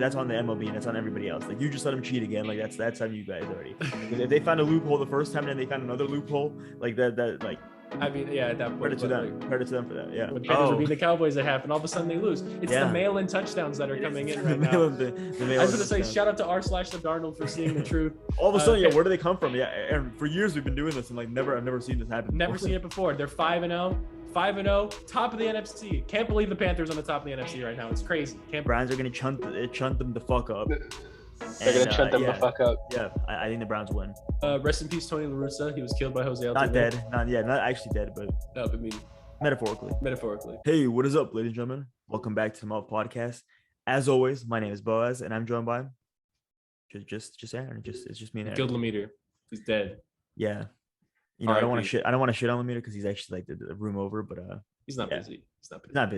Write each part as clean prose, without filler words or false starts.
that's on the MLB and that's on everybody else. Like, you just let them cheat again. Like, that's on you guys already. If they found a loophole the first time and then they found another loophole, like that like. I mean, yeah, at that point. Credit to them. Like, credit to them for that. Yeah. When Panthers were beating the Cowboys, it happened. All of a sudden, they lose. It's the mail-in touchdowns that are coming in right now. I was going to say, shout out to r/the Darnold for seeing the truth. All of a sudden, where do they come from? Yeah, and for years we've been doing this, and like I've never seen this happen. Never seen it before. They're 5-0. 5-0, top of the NFC. Can't believe the Panthers on the top of the NFC right now. It's crazy. Browns are going to chunt them the fuck up. They're going to chunt them the fuck up. Yeah, I think the Browns win. Rest in peace, Tony La Russa. He was killed by Jose Altuve. Not dead. Not actually dead, but... No, I mean... Metaphorically. Hey, what is up, ladies and gentlemen? Welcome back to the Muffed podcast. As always, my name is Boaz, and I'm joined by... Just Aaron. It's just me and Aaron. Killed Lemire. He's dead. Yeah. You know, I don't want to shit on Lemire because he's actually like the room over, but he's not busy. He's not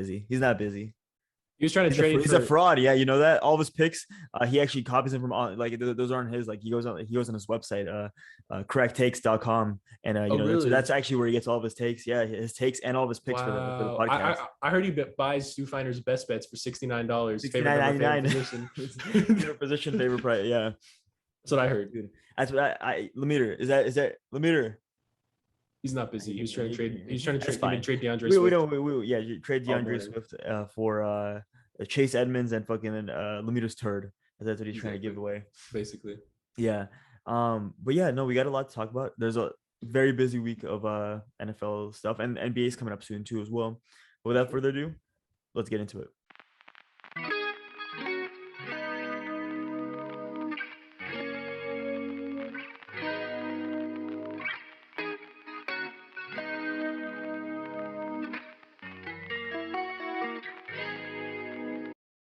busy. He was trying to trade. He's a fraud. Yeah, you know that. All of his picks, he actually copies them from like those aren't his. Like he goes on his website, correcttakes.com, and really? so that's actually where he gets all of his takes. Yeah, his takes and all of his picks for the podcast. I heard he buys Stu Finder's best bets for $69. $69.99. Favorite position, favorite price. Yeah, that's what I heard. Dude, that's what Lemire is that Lemire. He's not busy. He's trying to trade. He's trying to trade DeAndre Swift. Trade DeAndre Swift for Chase Edmonds and fucking Lemire's turd. That's what he's trying to give away, basically. Yeah. But yeah, no, we got a lot to talk about. There's a very busy week of NFL stuff, and NBA is coming up soon too as well. But without further ado, let's get into it.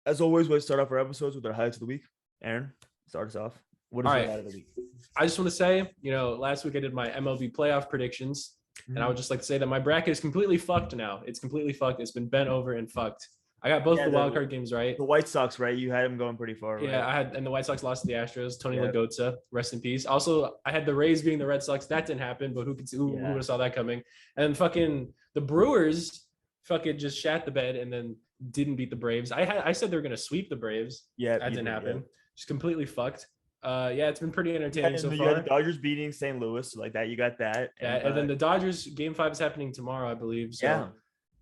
As always, we start off our episodes with our highlights of the week. Aaron, start us off. What is your highlight of the week? I just want to say, last week I did my MLB playoff predictions, and I would just like to say that my bracket is completely fucked now. It's completely fucked. It's been bent over and fucked. I got both the wild card games right. The White Sox, right? You had them going pretty far. Yeah, right? and the White Sox lost to the Astros. Tony La Russa, rest in peace. Also, I had the Rays beating the Red Sox. That didn't happen, but who would have saw that coming? And fucking the Brewers fucking just shat the bed and then didn't beat the Braves. I said they were going to sweep the Braves. Yeah, that didn't happen. Yeah. Just completely fucked. It's been pretty entertaining so far. You had the Dodgers beating St. Louis, so like that. You got that. And then the Dodgers Game 5 is happening tomorrow, I believe. So,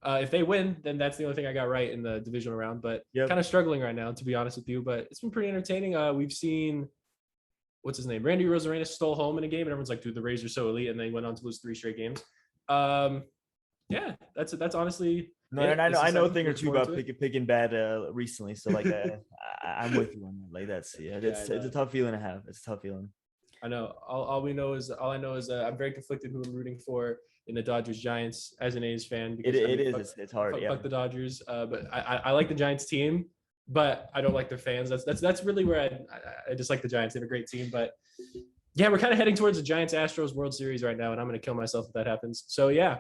if they win, then that's the only thing I got right in the divisional round. But kind of struggling right now, to be honest with you. But it's been pretty entertaining. We've seen what's his name, Randy Rosarena stole home in a game, and everyone's like, "Dude, the Rays are so elite," and they went on to lose 3 straight games. That's honestly. No, and I know a thing or two about picking bad recently, so like I'm with you on that. Like it's a tough feeling to have. It's a tough feeling. I know. All I know is I'm very conflicted who I'm rooting for in the Dodgers Giants as an A's fan. Because it's hard. Fuck the Dodgers, but I like the Giants team, but I don't like their fans. That's really where I just like the Giants. They have a great team, but. Yeah, we're kind of heading towards the Giants-Astros World Series right now, and I'm going to kill myself if that happens. So, yeah.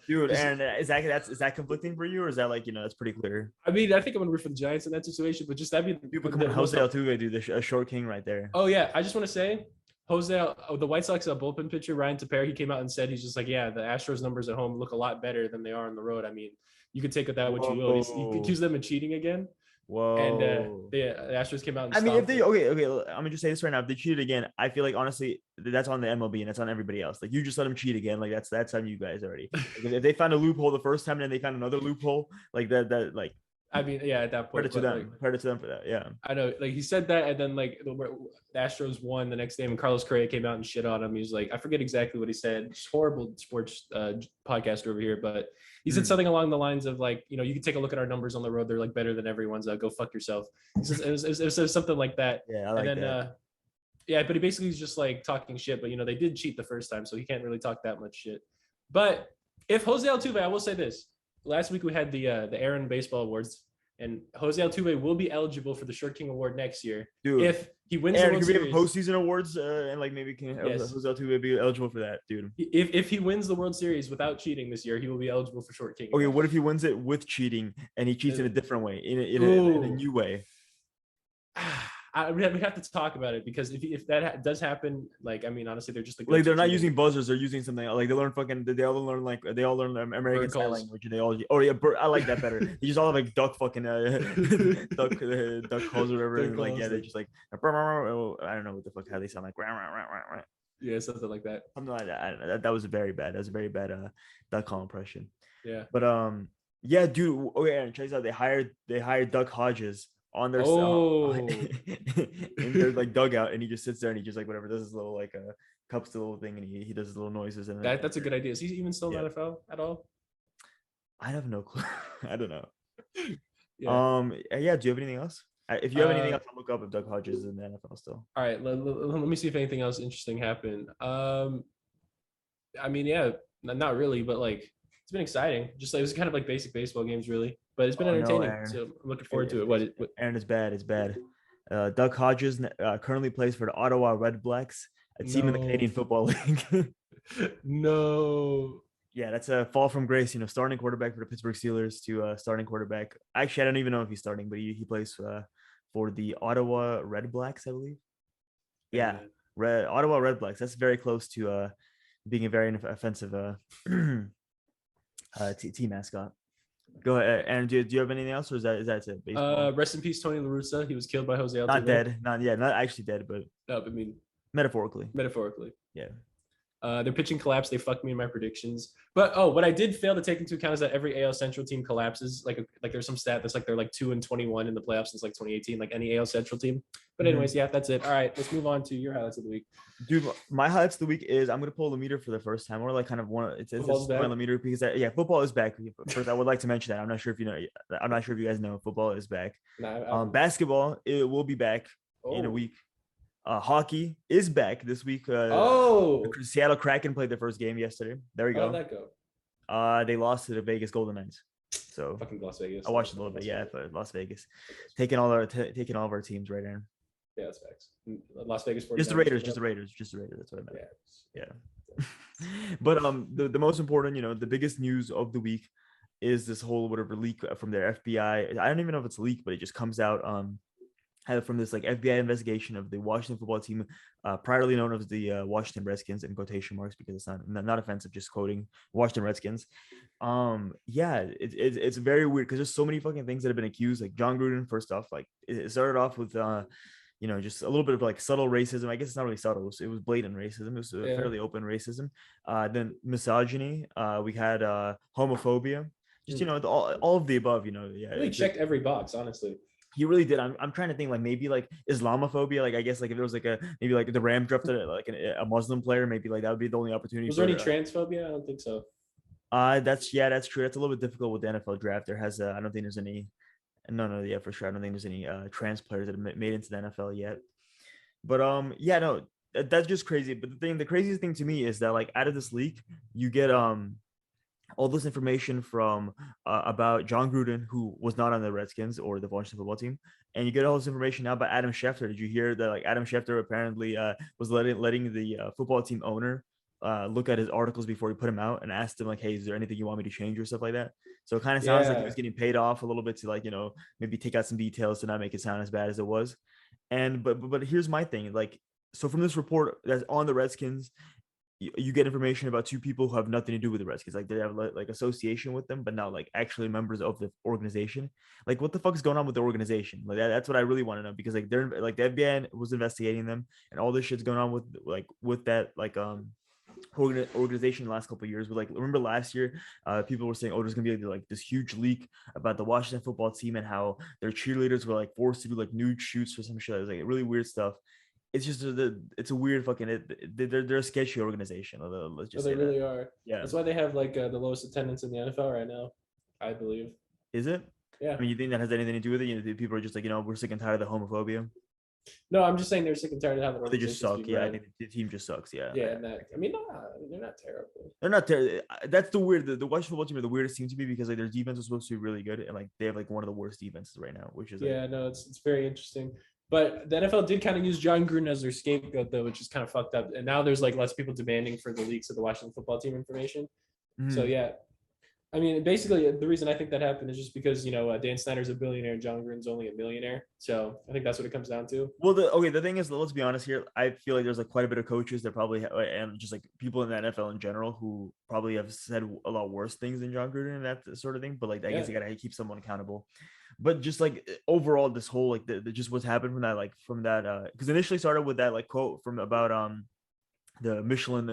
Dude, and is that conflicting for you, or is that like, that's pretty clear? I mean, I think I'm going to root for the Giants in that situation, but just that'd be... Come on, Jose Altuve, dude, a short king right there. Oh, yeah. I just want to say, the White Sox bullpen pitcher, Ryan Tepera, he came out and said, he's just like, yeah, the Astros numbers at home look a lot better than they are on the road. I mean, you could take that what you will. He accused them of cheating again. Whoa! And the Astros came out. And I mean, if they okay, I'm gonna just say this right now. If they cheated again, I feel like honestly, that's on the MLB and that's on everybody else. Like you just let them cheat again. Like that's on you guys already. If they found a loophole the first time and then they found another loophole, like that like. I mean, yeah, at that point. Credit to them for that. Yeah. I know. Like he said that, and then like the Astros won the next game, and Carlos Correa came out and shit on him. He was like, I forget exactly what he said. Just horrible sports podcaster over here, but he said something along the lines of like, you can take a look at our numbers on the road. They're like better than everyone's. Go fuck yourself. It was something like that. Yeah, I like that. But he basically is just like talking shit. But they did cheat the first time, so he can't really talk that much shit. But if Jose Altuve, I will say this. Last week we had the Aaron Baseball Awards, and Jose Altuve will be eligible for the Short King Award next year. Dude, if he wins the World Series. Could we have postseason awards and like maybe can Jose Altuve be eligible for that, dude? If he wins the World Series without cheating this year, he will be eligible for Short King. Okay, what if he wins it with cheating and he cheats in a different way, in a new way? we have to talk about it because if that does happen, like I mean, honestly, they're just like they're not using buzzers. They're using something like they learn they all learn American Sign Language. And they all I like that better. They just all have like duck fucking duck calls or whatever. And like yeah, they just like I don't know what the fuck how they sound like. Yeah, something like that. Something like that. I don't know. That was very bad. That was a very bad duck call impression. Yeah. But yeah, dude. Okay, Aaron, check this out. They hired Duck Hodges on their in their like dugout, and he just sits there and he just like whatever does his little like cups the little thing, and he does his little noises. And that's a good idea. Is he even still in the NFL at all? I have no clue. I don't know. Yeah. Do you have anything else? If you have anything else, I'll look up if Doug Hodges is in the NFL still. All right, let me see if anything else interesting happened. I mean, yeah, not really, but like it's been exciting. Just like it was kind of like basic baseball games, really, but it's been entertaining. No, so I'm looking forward to it. What Aaron, it's bad. It's bad. Doug Hodges currently plays for the Ottawa Red Blacks, a team in the Canadian Football League. No. Yeah, that's a fall from grace. You know, starting quarterback for the Pittsburgh Steelers to starting quarterback. Actually, I don't even know if he's starting, but he plays for the Ottawa Red Blacks, I believe. Yeah, Ottawa Red Blacks. That's very close to being a very offensive team mascot. Go ahead. And do you have anything else, or is that it? Baseball? Rest in peace, Tony La Russa. He was killed by Jose Altuve. Not dead. Not actually dead, but I mean metaphorically. Yeah. Their pitching collapse. They fucked me in my predictions. But what I did fail to take into account is that every AL Central team collapses. Like there's some stat that's like they're like 2-21 in the playoffs since like 2018. Like any AL Central team. But anyways, yeah, that's it. All right, let's move on to your highlights of the week. Dude, my highlights of the week is I'm gonna pull the meter for the first time, or like kind of it's the meter because football is back. First, I would like to mention that I'm not sure if you know. I'm not sure if you guys know football is back. Basketball it will be back in a week. Hockey is back this week. The Seattle Kraken played their first game yesterday. There we go. How'd that go? They lost to the Vegas Golden Knights. So fucking Las Vegas. I watched a little bit. Yeah, but Las Vegas taking all of our teams right in. Yeah, that's facts. Las Vegas. Just the Raiders. That's what I meant. Yeah. But the most important, the biggest news of the week is this whole whatever leak from their FBI. I don't even know if it's a leak, but it just comes out from this like FBI investigation of the Washington football team, priorly known as the Washington Redskins in quotation marks because it's not offensive, just quoting Washington Redskins. It's very weird because there's so many fucking things that have been accused. Like John Gruden, first off, like it started off with just a little bit of like subtle racism. I guess it's not really subtle. It was blatant racism. It was fairly open racism. Then misogyny. We had homophobia. Just all of the above. Really checked every box, honestly. He really did. I'm trying to think like maybe like Islamophobia. Like I guess like if there was like maybe like the Rams drafted like a Muslim player, maybe like that would be the only opportunity. Was there any transphobia? I don't think so. That's true. That's a little bit difficult with the NFL draft. There has I don't think there's any. No, yeah, for sure. I don't think there's any trans players that have made into the NFL yet. But no, that's just crazy. But the craziest thing to me is that like out of this leak, you get all this information from about John Gruden, who was not on the Redskins or the Washington football team, and you get all this information now about Adam Schefter. Did you hear that? Like Adam Schefter apparently was letting the football team owner look at his articles before he put him out and asked him like, "Hey, is there anything you want me to change or stuff like that?" So it kind of sounds like he was getting paid off a little bit to like maybe take out some details to not make it sound as bad as it was. And but here's my thing, like so from this report that's on the Redskins. You get information about two people who have nothing to do with the Redskins. Like they have like association with them, but not like actually members of the organization. Like what the fuck is going on with the organization? Like that's what I really want to know because like they're like the FBI was investigating them and all this shit's going on with that like organization the last couple of years. But like remember last year, people were saying, oh, there's gonna be like this huge leak about the Washington football team and how their cheerleaders were like forced to do like nude shoots for some shit. It was like really weird stuff. It's just it's a weird fucking they're a sketchy organization. Let's just they really are. Yeah, that's why they have like the lowest attendance in the NFL right now, I believe. Is it? Yeah. I mean, you think that has anything to do with it? People are just like we're sick and tired of the homophobia. No, I'm just saying they're sick and tired of having. They just suck. Yeah, I think the team just sucks. Yeah. Yeah, and they're not terrible. They're not terrible. That's the weird. The Washington football team are the weirdest team to me because like their defense was supposed to be really good and like they have like one of the worst defenses right now, which is it's very interesting. But the NFL did kind of use John Gruden as their scapegoat, though, which is kind of fucked up. And now there's like less people demanding for the leaks of the Washington football team information. So yeah, I mean, basically, the reason I think that happened is just because Dan Snyder's a billionaire and John Gruden's only a millionaire. So I think that's what it comes down to. Well, the thing is, let's be honest here. I feel like there's like quite a bit of coaches that probably and just like people in the NFL in general who probably have said a lot worse things than John Gruden and that sort of thing. But like, I guess you gotta keep someone accountable. But just like overall, this whole like just what's happened from that because initially started with that like quote from about the Michelin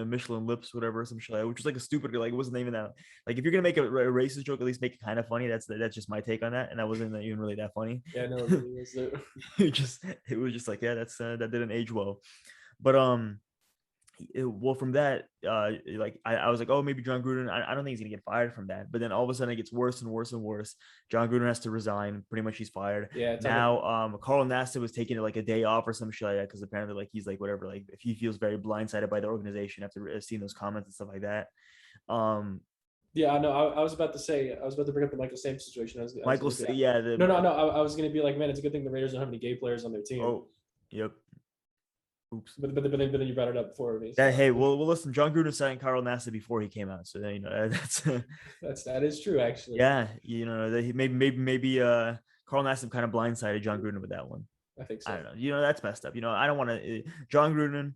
lips, whatever, some shit, which was like a stupid, like it wasn't even that. Like if you're gonna make a racist joke, at least make it kind of funny. That's just my take on that, and that wasn't even really that funny. Yeah, no, it really was. it was just like, yeah, that's that didn't age well, but well, from that, like I was like, oh, maybe John Gruden. I don't think he's gonna get fired from that. But then all of a sudden, it gets worse and worse and worse. John Gruden has to resign. Pretty much, he's fired. Yeah. Now, Carl Nassib was taking like a day off or some shit like that because apparently, like he's like whatever. Like if he feels very blindsided by the organization after seeing those comments and stuff like that. Yeah, I know. I was about to bring up the Michael Sam situation. I was yeah. No. I was gonna be like, man, it's a good thing the Raiders don't have any gay players on their team. Oh, yep. Oops. But then you brought it up before me. So. Hey, well, listen. John Gruden signed Carl Nassib before he came out, so then that is true actually. Yeah, that maybe Carl Nassib kind of blindsided John Gruden with that one. I think so. I don't know. That's messed up. I don't want to. John Gruden,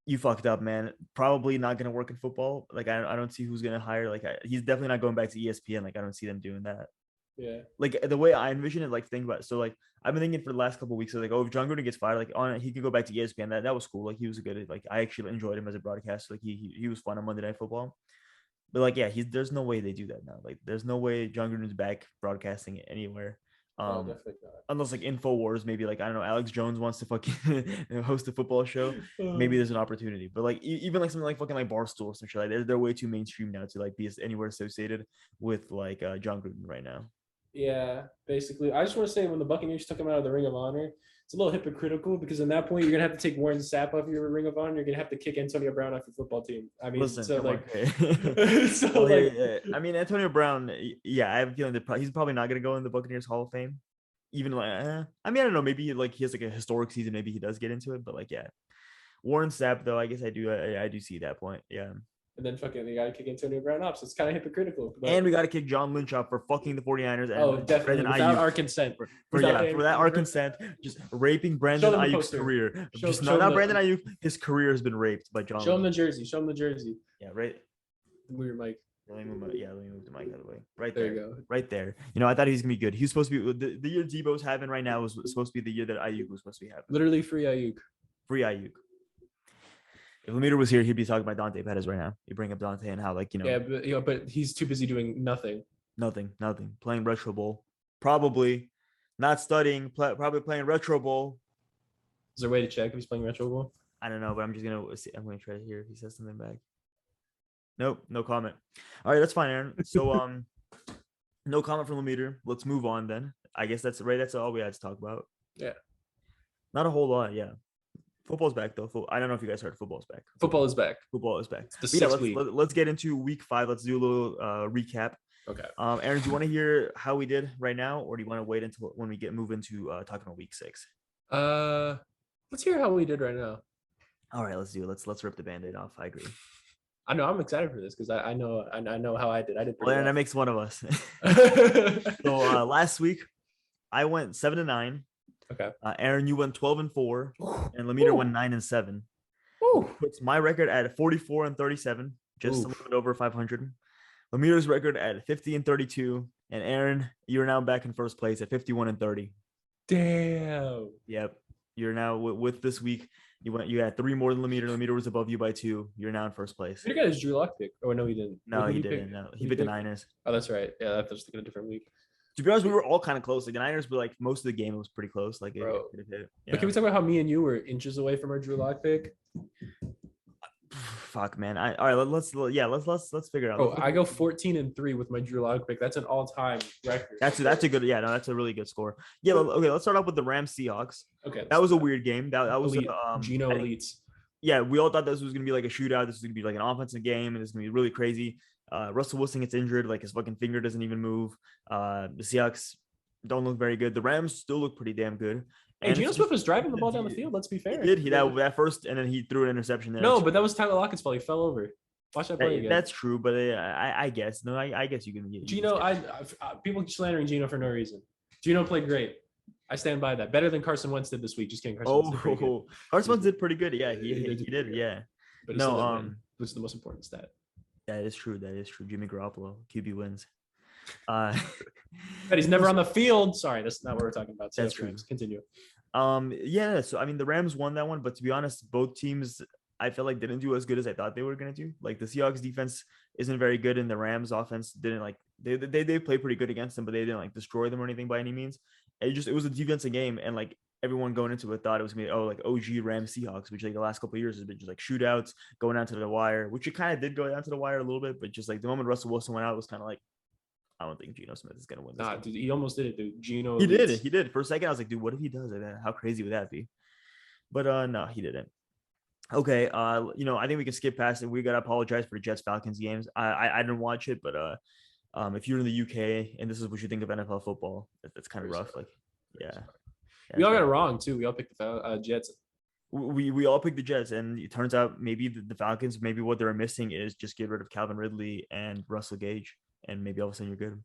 you fucked up, man. Probably not gonna work in football. Like I don't see who's gonna hire. Like he's definitely not going back to ESPN. Like I don't see them doing that. Yeah. Like the way I envision it, like think about it. So like I've been thinking for the last couple of weeks, so like, oh, if John Gruden gets fired, like he could go back to ESPN. That was cool. Like he was a good, like I actually enjoyed him as a broadcaster. Like he was fun on Monday Night Football. But like, yeah, there's no way they do that now. Like there's no way John Gruden's back broadcasting anywhere. Definitely not. Unless like InfoWars, maybe like I don't know, Alex Jones wants to fucking host a football show. Maybe there's an opportunity. But like even like something like fucking like Barstool or some shit, like they're way too mainstream now to like be anywhere associated with like John Gruden right now. Yeah, basically. I just want to say when the Buccaneers took him out of the Ring of Honor, it's a little hypocritical because in that point you're gonna have to take Warren Sapp off your Ring of Honor. You're gonna have to kick Antonio Brown off your football team. I mean, listen, so like, I mean, Antonio Brown. Yeah, I have a feeling that he's probably not gonna go in the Buccaneers Hall of Fame. Even like, I mean, I don't know. Maybe like he has like a historic season. Maybe he does get into it. But like, yeah, Warren Sapp though. I guess I do see that point. Yeah. And then fucking we got to kick Antonio Brown off. So it's kind of hypocritical. But... And we got to kick John Lynch off for fucking the 49ers. And definitely. Without our consent. For our consent. Just raping Brandon Ayuk's career. Not Brandon Ayuk. His career has been raped by John Lynch. Show him the jersey. Show him the jersey. Yeah, right. Move your mic. Let me move the mic out of the way. Right there. There you go. Right there. I thought he was going to be good. He was supposed to be the year Debo's having right now was supposed to be the year that Ayuk was supposed to be having. Literally free Ayuk. Free Ayuk. If Lemire was here, he'd be talking about Dante Pettis right now. You bring up Dante and how, like, Yeah, but he's too busy doing nothing. Nothing. Playing Retro Bowl. Probably. Not studying. Probably playing Retro Bowl. Is there a way to check if he's playing Retro Bowl? I don't know, but I'm going to try to hear if he says something back. Nope. No comment. All right, that's fine, Aaron. So, no comment from Lemire. Let's move on then. I guess that's right. That's all we had to talk about. Yeah. Not a whole lot, yeah. Football's back though. I don't know if you guys heard football's back. Football is back. Let's get into week 5. Let's do a little recap. Okay. Aaron, do you want to hear how we did right now, or do you want to wait until when we move into talking about week 6? Let's hear how we did right now. All right, let's do it. Let's rip the Band-Aid off. I agree. I know I'm excited for this because I know how I did. I did pretty well. That makes one of us. So last week I went 7-9. Okay. Aaron, you went 12-4, and Lemire went 9-7. Puts my record at 44-37, just a little bit over 500. Lemire's record at 50-32, and Aaron, you're now back in first place at 51-30. Damn. Yep. You're now with this week. You had 3 more than Lemire. Lemire was above you by 2. You're now in first place. You got his Drew Lock pick. Oh no, he didn't. No, he didn't. No, he picked the Niners. Oh, that's right. Yeah, I was thinking a different week. To be honest, we were all kind of close. Like the Niners were like most of the game, it was pretty close. Like, Bro. But can we talk about how me and you were inches away from our Drew Lock pick? Fuck, man. All right. Let's figure it out. Oh, I go 14-3 with my Drew Lock pick. That's an all-time record. That's a good. Yeah, no, that's a really good score. Yeah. Okay. Let's start off with the Rams Seahawks. Okay. That was a weird game. That was Geno elites. Yeah, we all thought this was gonna be like a shootout. This was gonna be like an offensive game, and it's gonna be really crazy. Russell Wilson gets injured, like his fucking finger doesn't even move. The Seahawks don't look very good. The Rams still look pretty damn good. And Geno Smith was driving the ball down the field. Let's be fair. He did. He that first, and then he threw an interception there. No, but that was Tyler Lockett's fault. He fell over. Watch that play again. That's true, but I guess I guess you can. Gino, people slandering Gino for no reason. Gino played great. I stand by that. Better than Carson Wentz did this week. Just kidding. Carson Wentz did pretty good. Yeah, he did. Yeah. But he still didn't win, which is the most important stat. That is true. Jimmy Garoppolo, QB wins. But he's never on the field. Sorry, that's not what we're talking about. That's true. Continue. Yeah. So I mean, the Rams won that one, but to be honest, both teams I feel like didn't do as good as I thought they were gonna do. Like the Seahawks defense isn't very good, and the Rams offense didn't like they played pretty good against them, but they didn't like destroy them or anything by any means. It was a defensive game, and like everyone going into it thought it was gonna be like OG Rams Seahawks, which like the last couple of years has been just like shootouts going down to the wire, which it kind of did go down to the wire a little bit, but just like the moment Russell Wilson went out, it was kind of like, I don't think Geno Smith is gonna win this game. Dude, he almost did it, dude. Geno. He did. For a second, I was like, dude, what if he does like that? How crazy would that be? But no, he didn't. Okay, I think we can skip past it. We gotta apologize for the Jets Falcons games. I didn't watch it, but if you're in the UK and this is what you think of NFL football, that's kind of rough. Like, yeah. We all got it wrong too. We all picked the Jets. We all picked the Jets, and it turns out maybe the Falcons, maybe what they're missing is just get rid of Calvin Ridley and Russell Gage, and maybe all of a sudden you're good.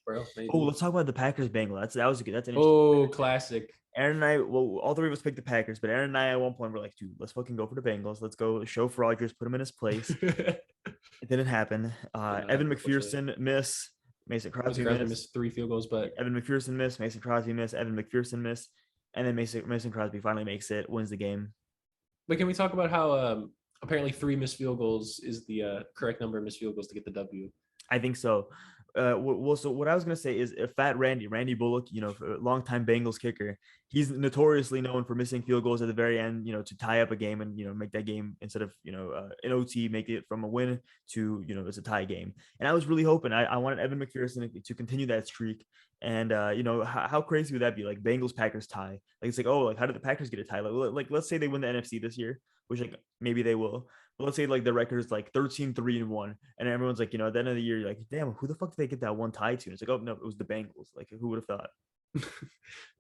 Bro, let's talk about the Packers Bengals. That was good. That's an interesting classic. Aaron and I, all three of us picked the Packers, but Aaron and I at one point were like, dude, let's fucking go for the Bengals. Let's go show Rodgers, put him in his place. It didn't happen. Evan McPherson miss. Mason Crosby missed 3 field goals, but Evan McPherson miss. Mason Crosby miss. Evan McPherson miss. And then Mason Crosby finally makes it, wins the game. But can we talk about how apparently 3 missed field goals is the correct number of missed field goals to get the W? I think so. So what I was gonna say is Fat Randy Bullock, longtime Bengals kicker, he's notoriously known for missing field goals at the very end, to tie up a game and make that game instead of an OT, make it from a win to it's a tie game. And I was really hoping I wanted Evan McPherson to continue that streak. And how crazy would that be? Like Bengals Packers tie. Like it's like, oh, like how did the Packers get a tie? Like let's say they win the NFC this year, which like maybe they will. But let's say like the record is like 13-3-1, and everyone's like, at the end of the year, you're like, damn, who the fuck did they get that one tie to? And it's like, oh no, it was the Bengals. Like who would have thought? It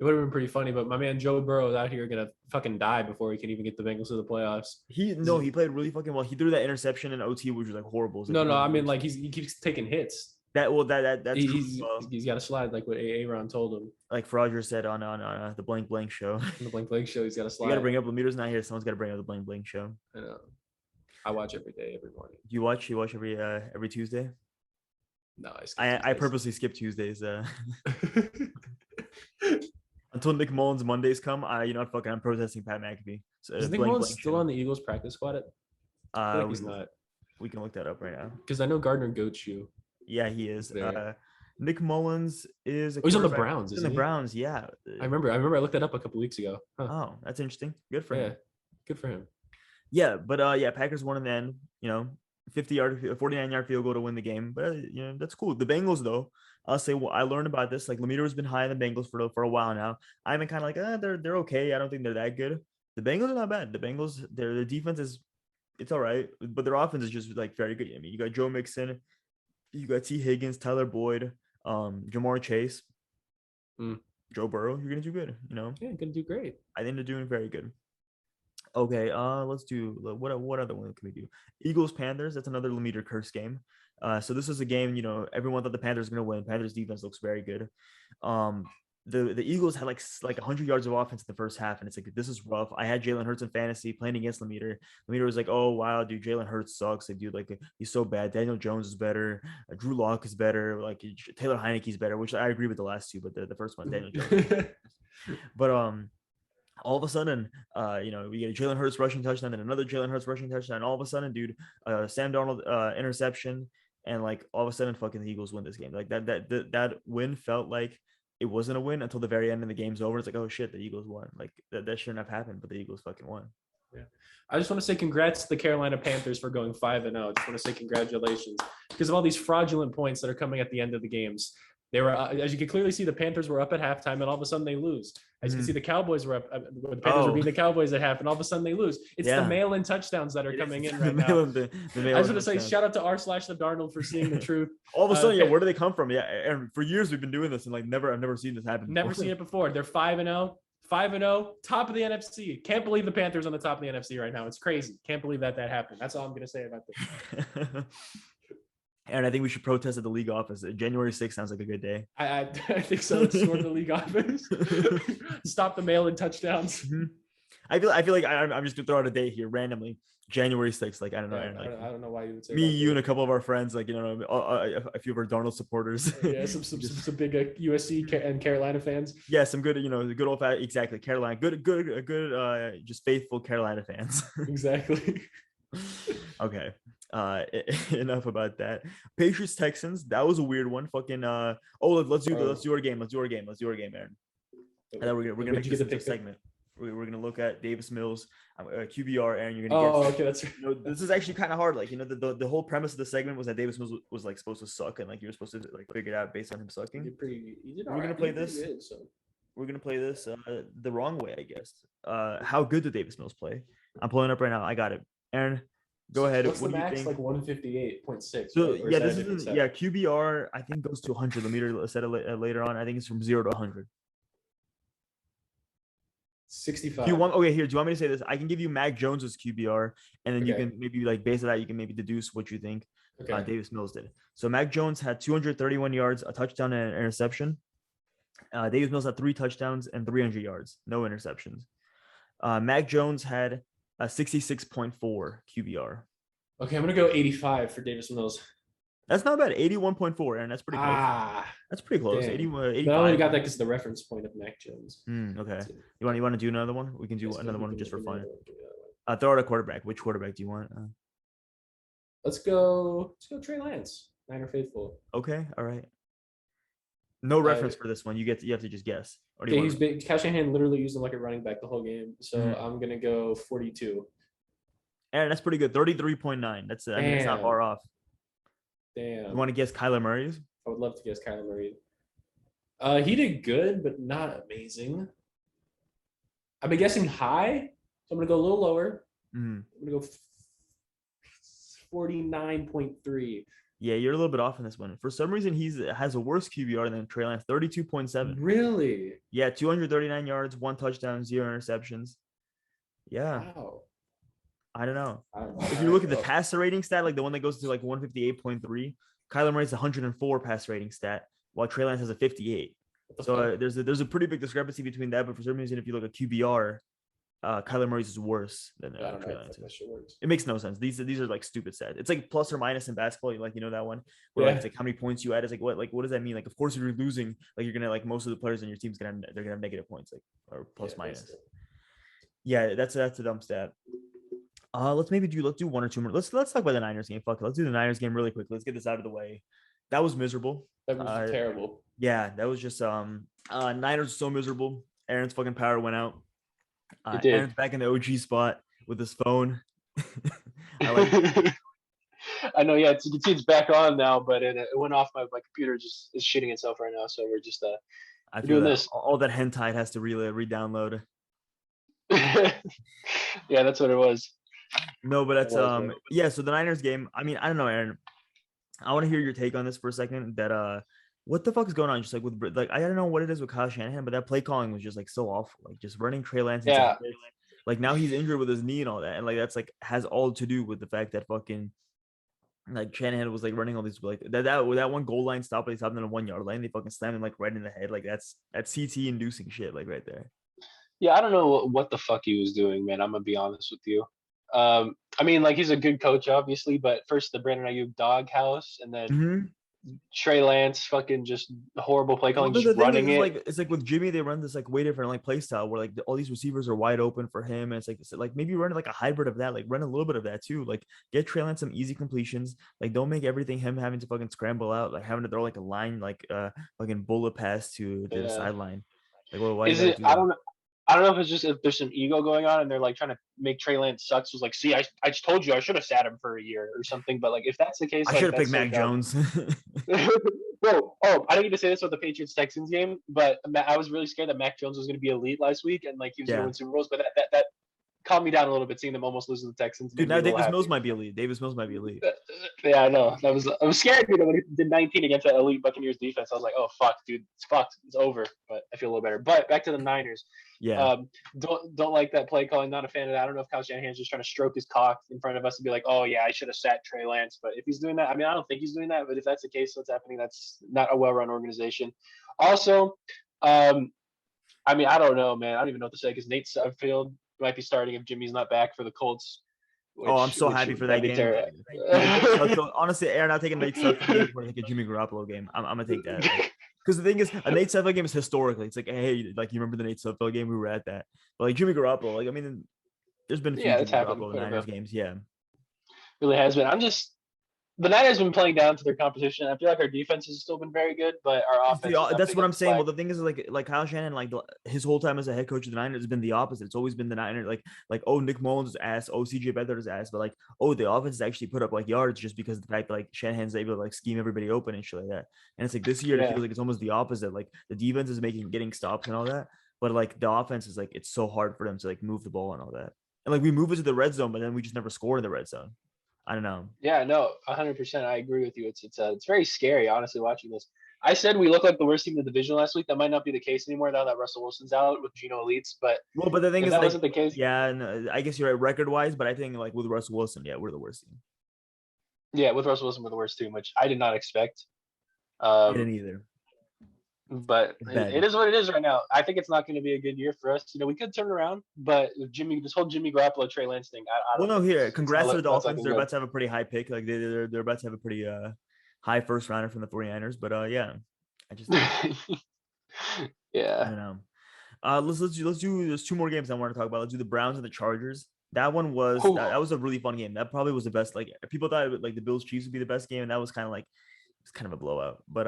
would have been pretty funny, but my man Joe Burrow is out here gonna fucking die before he can even get the Bengals to the playoffs. He played really fucking well. He threw that interception in OT, which was like horrible. No, I mean like he keeps taking hits. That's he's got to slide like what Aaron told him. Like Roger said on the Blank Blank show. On the Blank Blank show, he's got to slide. You got to bring up Lemire's not here. Someone's got to bring up the Blank Blank show. I know. I watch every day, every morning. You watch every Tuesday? No, I purposely skip Tuesdays. Until Nick Mullins Mondays come, I'm protesting Pat McAfee. So, is Nick Mullins still on the Eagles practice squad? He's not. We can look that up right now. Because I know Gardner goats you. Yeah, he is. Nick Mullins is. He's on the Browns. He's in the Browns, yeah. I remember. I looked that up a couple weeks ago. Huh. Oh, that's interesting. Good for him. Good for him. Yeah, but Packers won in the end. 49-yard field goal to win the game. But that's cool. The Bengals, though, I'll say I learned about this. Like Lemire has been high in the Bengals for a while now. I'm kind of like, they're okay. I don't think they're that good. The Bengals are not bad. The Bengals, their defense it's all right, but their offense is just like very good. I mean, you got Joe Mixon, you got T. Higgins, Tyler Boyd, Jamar Chase, Joe Burrow. You're gonna do good. Yeah, gonna do great. I think they're doing very good. Okay, let's do what other one can we do? Eagles Panthers. That's another Lemire curse game. So this is a game, everyone thought the Panthers were gonna win. Panthers defense looks very good. The Eagles had like 100 yards of offense in the first half, and it's like, this is rough. I had Jalen Hurts in fantasy playing against Lemire. Lemire was like, oh wow, dude, Jalen Hurts sucks. Like, dude, like he's so bad. Daniel Jones is better. Drew Lock is better. Like Taylor Heineke's better, which I agree with the last two, but the first one, Daniel Jones. But all of a sudden, we get a Jalen Hurts rushing touchdown, then another Jalen Hurts rushing touchdown. And all of a sudden, dude, Sam Darnold interception, and like all of a sudden, fucking the Eagles win this game. Like that win felt like it wasn't a win until the very end and the game's over. It's like, oh shit, the Eagles won. Like that shouldn't have happened, but the Eagles fucking won. Yeah. I just want to say congrats to the Carolina Panthers for going 5-0. I just want to say congratulations because of all these fraudulent points that are coming at the end of the games. They were, as you can clearly see, the Panthers were up at halftime, and all of a sudden they lose. As you can see, the Cowboys were up. The Panthers were beating the Cowboys at half, and all of a sudden they lose. It's the mail-in touchdowns that are coming in right now. I just want to say shout out to r/the Darnold for seeing the truth. All of a sudden, where do they come from? Yeah, and for years we've been doing this, and like I've never seen this happen. Never seen it before. They're 5-0. 5-0, top of the NFC. Can't believe the Panthers on the top of the NFC right now. It's crazy. Can't believe that happened. That's all I'm gonna say about this. And I think we should protest at the league office. January 6th sounds like a good day. I think so. Let's storm the league office. Stop the mail and touchdowns. Mm-hmm. I feel like I'm just gonna throw out a date here randomly. January 6th. Like I don't know. Yeah, like, I don't know why you would say me, that. you, and a couple of our friends. Like a few of our Darnold supporters. Yeah, some big USC and Carolina fans. Yeah, some good. Good old fat. Exactly, Carolina. Good. Just faithful Carolina fans. Exactly. Okay. Enough about that. Patriots Texans. That was a weird one. Fucking. Let's do our game. Let's do our game, Aaron. And then we're gonna make this into a segment. We're gonna look at Davis Mills, QBR, Aaron. You're gonna guess. Okay, that's. This is actually kind of hard. Like the whole premise of the segment was that Davis Mills was like supposed to suck, and like you were supposed to like figure it out based on him sucking. We're gonna play this. We're gonna play this the wrong way, I guess. How good did Davis Mills play? I'm pulling up right now. I got it. Aaron, go ahead. What's what the do you max? think? Like 158.6. So yeah, this is QBR. I think goes to 100. Let me set it later on. I think it's from 0 to 100. 65. Do you want? Okay, here. Do you want me to say this? I can give you Mac Jones's QBR, and then you can maybe like based on that, you can maybe deduce what you think Davis Mills did. So Mac Jones had 231 yards, a touchdown, and an interception. Davis Mills had 3 touchdowns and 300 yards, no interceptions. Mac Jones had a 66.4 QBR. Okay, I'm gonna go 85 for Davis Mills. That's not bad. 81.4, and that's pretty close. That's pretty close. 85. But I only got that because the reference point of Mac Jones. Okay. You want to do another one? We can do another one just for fun. Throw out a quarterback. Which quarterback do you want? Let's go Trey Lance. Niner faithful. Okay. All right. No reference for this one. You have to just guess. Okay, he's big. Kyle Shanahan literally used him like a running back the whole game. So I'm gonna go 42. And that's pretty good. 33.9. That's I mean, it's not far off. Damn. You want to guess Kyler Murray's? I would love to guess Kyler Murray. He did good, but not amazing. I've been guessing high, so I'm gonna go a little lower. I'm gonna go 49.3. Yeah, you're a little bit off in this one. For some reason, has a worse QBR than Trey Lance, 32.7. Really? Yeah, 239 yards, 1 touchdown, 0 interceptions. Yeah. Wow. I don't know. If you look at the passer rating stat, like the one that goes to like 158.3, Kyler Murray's 104 pass rating stat, while Trey Lance has a 58. So there's a pretty big discrepancy between that. But for some reason, if you look at QBR, Kyler Murray's is worse than Trey Lance. It makes no sense. These are like stupid stats. It's like plus or minus in basketball. Like that one where like, it's like how many points you add. It's like what does that mean? Like of course if you're losing, like you're gonna like most of the players in your team's gonna have negative points, like or plus minus. Yeah, that's a dumb stat. Let's do one or two more. Let's talk about the Niners game. Fuck it. Let's do the Niners game really quickly. Let's get this out of the way. That was miserable. That was terrible. Yeah, that was just Niners are so miserable. Aaron's fucking power went out. Aaron's back in the OG spot with his phone. I like I know, yeah, you can see it's back on now, but it went off. My computer just is shitting itself right now, so we're just I feel doing this. All that hentai has to re-download. Yeah, that's what it was. No, but that's so the Niners game. I mean, I don't know, Aaron. I want to hear your take on this for a second. That what the fuck is going on? Just like with like I don't know what it is with Kyle Shanahan, but that play calling was just like so awful. Like just running Trey Lance. Yeah. Like now he's injured with his knee and all that, and like that's like has all to do with the fact that fucking like Shanahan was like running all these like that one goal line stop, they stopped in a 1 yard line. They fucking slammed him like right in the head. Like that's CT inducing shit like right there. Yeah, I don't know what the fuck he was doing, man. I'm gonna be honest with you. I mean, like he's a good coach, obviously, but first the Brandon Ayuk doghouse, and then Trey Lance fucking just horrible play calling, just running it. Like it's like with Jimmy, they run this like way different like play style where like all these receivers are wide open for him, and it's like maybe run like a hybrid of that, like run a little bit of that too. Like get Trey Lance some easy completions. Like don't make everything him having to fucking scramble out, like having to throw like a line like fucking bullet pass to the sideline. Like why is it? I don't know if it's just if there's some ego going on and they're like trying to make Trey Lance suck. So it's like, see, I just told you I should have sat him for a year or something. But like, if that's the case, I should have picked Mac Jones. Bro, I didn't get to say this with the Patriots Texans game, but I was really scared that Mac Jones was going to be elite last week and like he was going to win Super Bowls. But that calmed me down a little bit seeing them almost lose to the Texans. Dude, now Davis Mills might be elite. Yeah, I know. I was scared, when he did 19 against that elite Buccaneers defense. I was like, oh fuck, dude, it's fucked. It's over. But I feel a little better. But back to the Niners. Yeah. Don't like that play calling. Not a fan of that. I don't know if Kyle Shanahan's just trying to stroke his cock in front of us and be like, oh yeah, I should have sat Trey Lance. But if he's doing that, I mean, I don't think he's doing that. But if that's the case, what's happening? That's not a well-run organization. Also, I mean, I don't know, man. I don't even know what to say because Nate Sudfeld might be starting if Jimmy's not back for the Colts. I'm so happy for that game. Honestly, Aaron, I'm taking Nate Sudfeld for like a Jimmy Garoppolo game. I'm gonna take that. Because the thing is, a Nate Sudfeld game is historically. It's like, hey, like you remember the Nate Sudfeld game? We were at that. But like Jimmy Garoppolo, like I mean, there's been a few Jimmy Garoppolo Niners games. Yeah, really has been. The Niners have been playing down to their competition. I feel like our defense has still been very good, but our offense. That's what I'm saying. Well, the thing is, like Kyle Shannon, like his whole time as a head coach of the Niners has been the opposite. It's always been the Niners, like oh, Nick Mullins' ass, oh, CJ Beathard's ass, but like oh, the offense has actually put up like yards just because of the fact that like Shanahan's able to like scheme everybody open and shit like that. And it's like this year it feels like it's almost the opposite. Like the defense is getting stops and all that, but like the offense is like it's so hard for them to like move the ball and all that. And like we move into the red zone, but then we just never score in the red zone. I don't know. Yeah, no, 100%. I agree with you. It's very scary, honestly, watching this. I said we look like the worst team in the division last week. That might not be the case anymore now that Russell Wilson's out with Geno Elites. But the thing is, that wasn't the case. Yeah, no, I guess you're right record-wise, but I think like with Russell Wilson, yeah, we're the worst team. Yeah, with Russell Wilson, we're the worst team, which I did not expect. I didn't either. But it is what it is right now. I think it's not going to be a good year for us. We could turn around, but this whole Jimmy Garoppolo, Trey Lance thing. Congrats to the Dolphins. They're about to have a pretty high pick. Like they're about to have a pretty high first rounder from the 49ers. But yeah, I just yeah. I don't know. Let's do. There's two more games I want to talk about. Let's do the Browns and the Chargers. That one was that was a really fun game. That probably was the best. Like people thought like the Bills Chiefs would be the best game, and that was kind of like it's kind of a blowout. But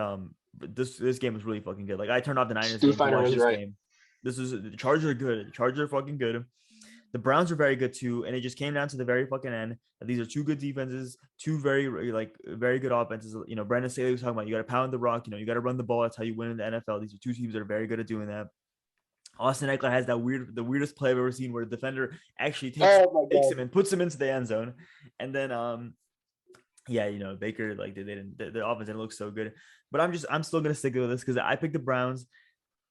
this game was really fucking good. Like I turned off the Niners game to watch this game. The Chargers are good. The Chargers are fucking good. The Browns are very good too, and it just came down to the very fucking end. These are two good defenses, two very good offenses. Brandon Staley was talking about you got to pound the rock. You got to run the ball. That's how you win in the NFL. These are two teams that are very good at doing that. Austin Eckler has the weirdest play I've ever seen, where the defender actually takes him and puts him into the end zone, and then Baker the offense didn't look so good, but I'm still gonna stick with this because I picked the Browns.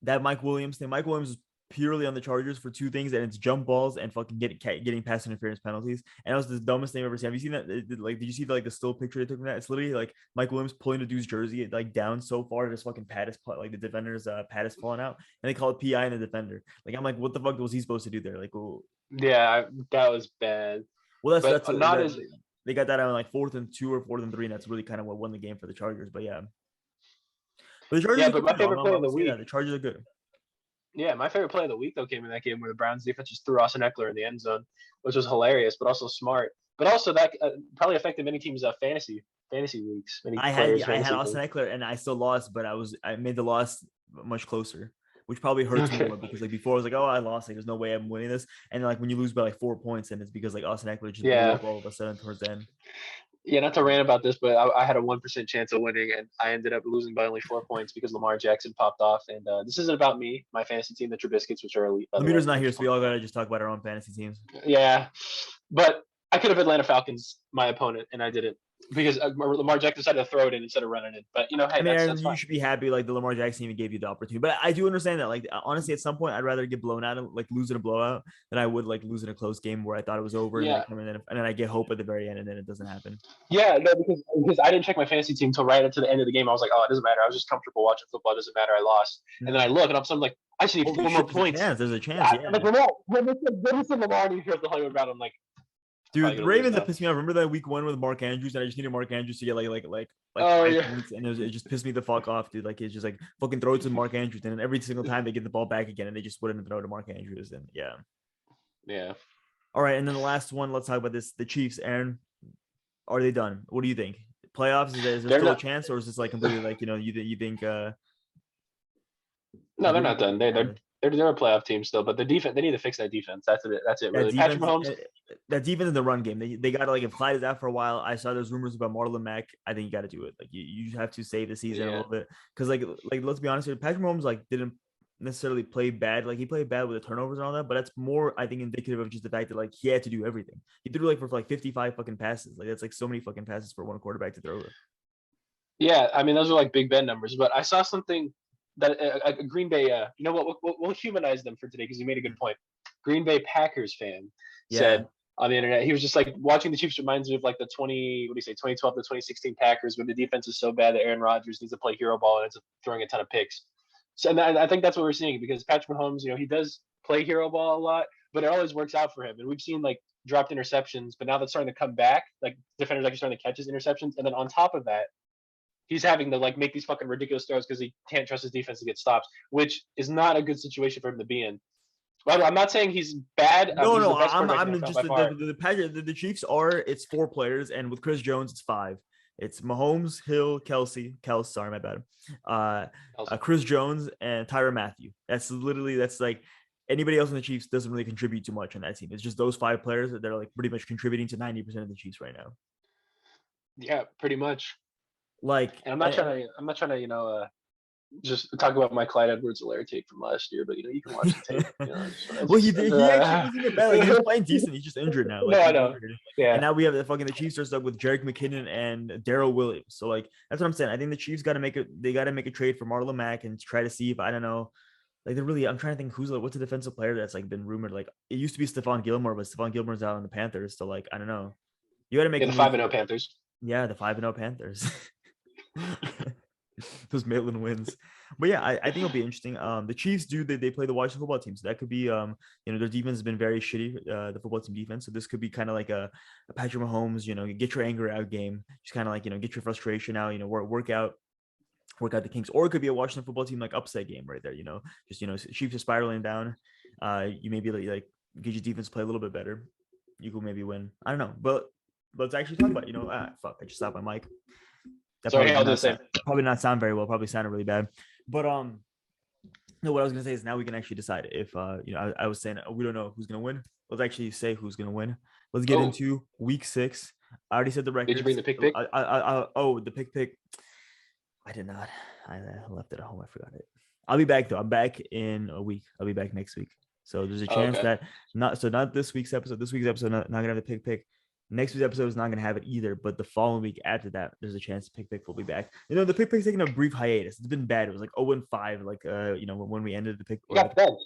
That Mike Williams thing. Mike Williams is purely on the Chargers for two things, and it's jump balls and fucking getting pass interference penalties. And that was the dumbest thing I've ever seen. Have you seen that? Did you see the still picture they took from that? It's literally like Mike Williams pulling the dude's jersey like down so far that his fucking pad is the defender's pad is falling out, and they call it PI in the defender. Like I'm like, what the fuck was he supposed to do there? Like, well, yeah, that was bad. Well, that's not as. They got that on like 4th and 2 or 4th and 3, and that's really kind of what won the game for the Chargers. But yeah, but the Chargers. My favorite play of the week. The Chargers are good. Yeah, my favorite play of the week though came in that game where the Browns defense just threw Austin Eckler in the end zone, which was hilarious, but also smart. But also that probably affected many teams' fantasy weeks. I had Austin Eckler and I still lost, but I made the loss much closer, which probably hurts more because like before I was like, oh, I lost. Like, there's no way I'm winning this. And like when you lose by like 4 points, and it's because like Austin Eckler just blew up all of a sudden towards the end. Yeah, not to rant about this, but I had a 1% chance of winning, and I ended up losing by only 4 points because Lamar Jackson popped off. And this isn't about me, my fantasy team, the Trubisky's, which are elite. Leader's not here, so we all gotta just talk about our own fantasy teams. Yeah, but I could have Atlanta Falcons my opponent, and I didn't because Lamar Jackson decided to throw it in instead of running it. But hey, that's you should be happy. Like the Lamar Jackson even gave you the opportunity. But I do understand that. Like honestly, at some point, I'd rather get blown out and like lose in a blowout than I would like lose in a close game where I thought it was over. Yeah. And then I get hope at the very end, and then it doesn't happen. Yeah, no, because I didn't check my fantasy team until right to the end of the game. I was like, oh, it doesn't matter. I was just comfortable watching football. It doesn't matter. I lost. And then I look, and I'm like, I just need 4 more points. There's a chance. Yeah. Like Lamar, when they said Lamar and he hears the Hollywood route, I'm like. Dude, the Ravens that pissed me off. Remember that week 1 with Mark Andrews, and I just needed Mark Andrews to get like points, and it just pissed me the fuck off, dude. Like it's just like fucking throw it to Mark Andrews, and every single time they get the ball back again, and they just wouldn't throw to Mark Andrews, and yeah. All right, and then the last one. Let's talk about this. The Chiefs, Aaron, are they done? What do you think? Playoffs? Is there still a chance, or is this like completely like you think? No, they're not done. They're a playoff team still, but the defense, they need to fix that defense. That's it. Really, Patrick Mahomes. That defense in the run game, they got to like if Clyde is out for a while. I saw there's rumors about Marlon Mack. I think you got to do it. Like you have to save the season a little bit because like let's be honest here, Patrick Mahomes like didn't necessarily play bad. Like he played bad with the turnovers and all that, but that's more, I think, indicative of just the fact that like he had to do everything. He threw like for like 55 fucking passes. Like that's like so many fucking passes for one quarterback to throw with. Yeah, I mean those are like Big Ben numbers. But I saw something that Green Bay. You know what? We'll humanize them for today because you made a good point. Green Bay Packers fan Yeah. said on the internet, he was just like watching the Chiefs reminds me of like the 2012 to 2016 Packers when the defense is so bad that Aaron Rodgers needs to play hero ball and ends up throwing a ton of picks. So and I think that's what we're seeing because Patrick Mahomes, he does play hero ball a lot, but it always works out for him. And we've seen like dropped interceptions, but now that's starting to come back. Like defenders actually starting to catch his interceptions, and then on top of that, he's having to like make these fucking ridiculous throws because he can't trust his defense to get stops, which is not a good situation for him to be in. Well, I'm not saying he's bad. No, he's no, the best I'm just by far. the Chiefs are it's 4 players, and with Chris Jones, it's 5. It's Mahomes, Hill, Kelsey. Sorry, my bad. Chris Jones and Tyrann Mathieu. That's like anybody else in the Chiefs doesn't really contribute too much on that team. It's just those 5 players that they're like pretty much contributing to 90% of the Chiefs right now. Yeah, pretty much. Like, and I'm not trying to, just talk about my Clyde Edwards-Helaire take from last year, but you can watch the tape. Well, he actually wasn't even bad. Like, he was playing decent. He's just injured now. Like, no, I know. Yeah. And now we have the Chiefs are stuck with Jerick McKinnon and Darrell Williams. So like that's what I'm saying. I think the Chiefs got to make a trade for Marlon Mack and try to see if I don't know. Like I'm trying to think what's a defensive player that's like been rumored. Like it used to be Stephon Gilmore, but Stephon Gilmore's out on the Panthers. So like I don't know. You got to make the 5-0 Panthers. Yeah, the 5-0 Panthers. Those Maitland wins. But yeah, I think it'll be interesting. The Chiefs they play the Washington football team, so that could be their defense has been very shitty, the football team defense. So this could be kind of like a Patrick Mahomes, get your anger out game, just kind of like get your frustration out, work out the kinks. Or it could be a Washington football team like upset game right there, just Chiefs are spiraling down. You maybe like get your defense play a little bit better. You could maybe win. I don't know, but let's actually talk about fuck, I just stopped my mic. That probably not sound very well. Probably sounded really bad. But no, what I was gonna say is now we can actually decide if I was saying we don't know who's gonna win. Let's actually say who's gonna win. Let's get into week 6. I already said the record. Did you bring the pick? The pick. I did not. I left it at home. I forgot it. I'll be back though. I'm back in a week. I'll be back next week. So there's a chance that not this week's episode. This week's episode not gonna have the pick. Next week's episode is not going to have it either, but the following week after that, there's a chance pick will be back. The pick's taking a brief hiatus. It's been bad. It was like 0-5, like when we ended the pick. You got benched.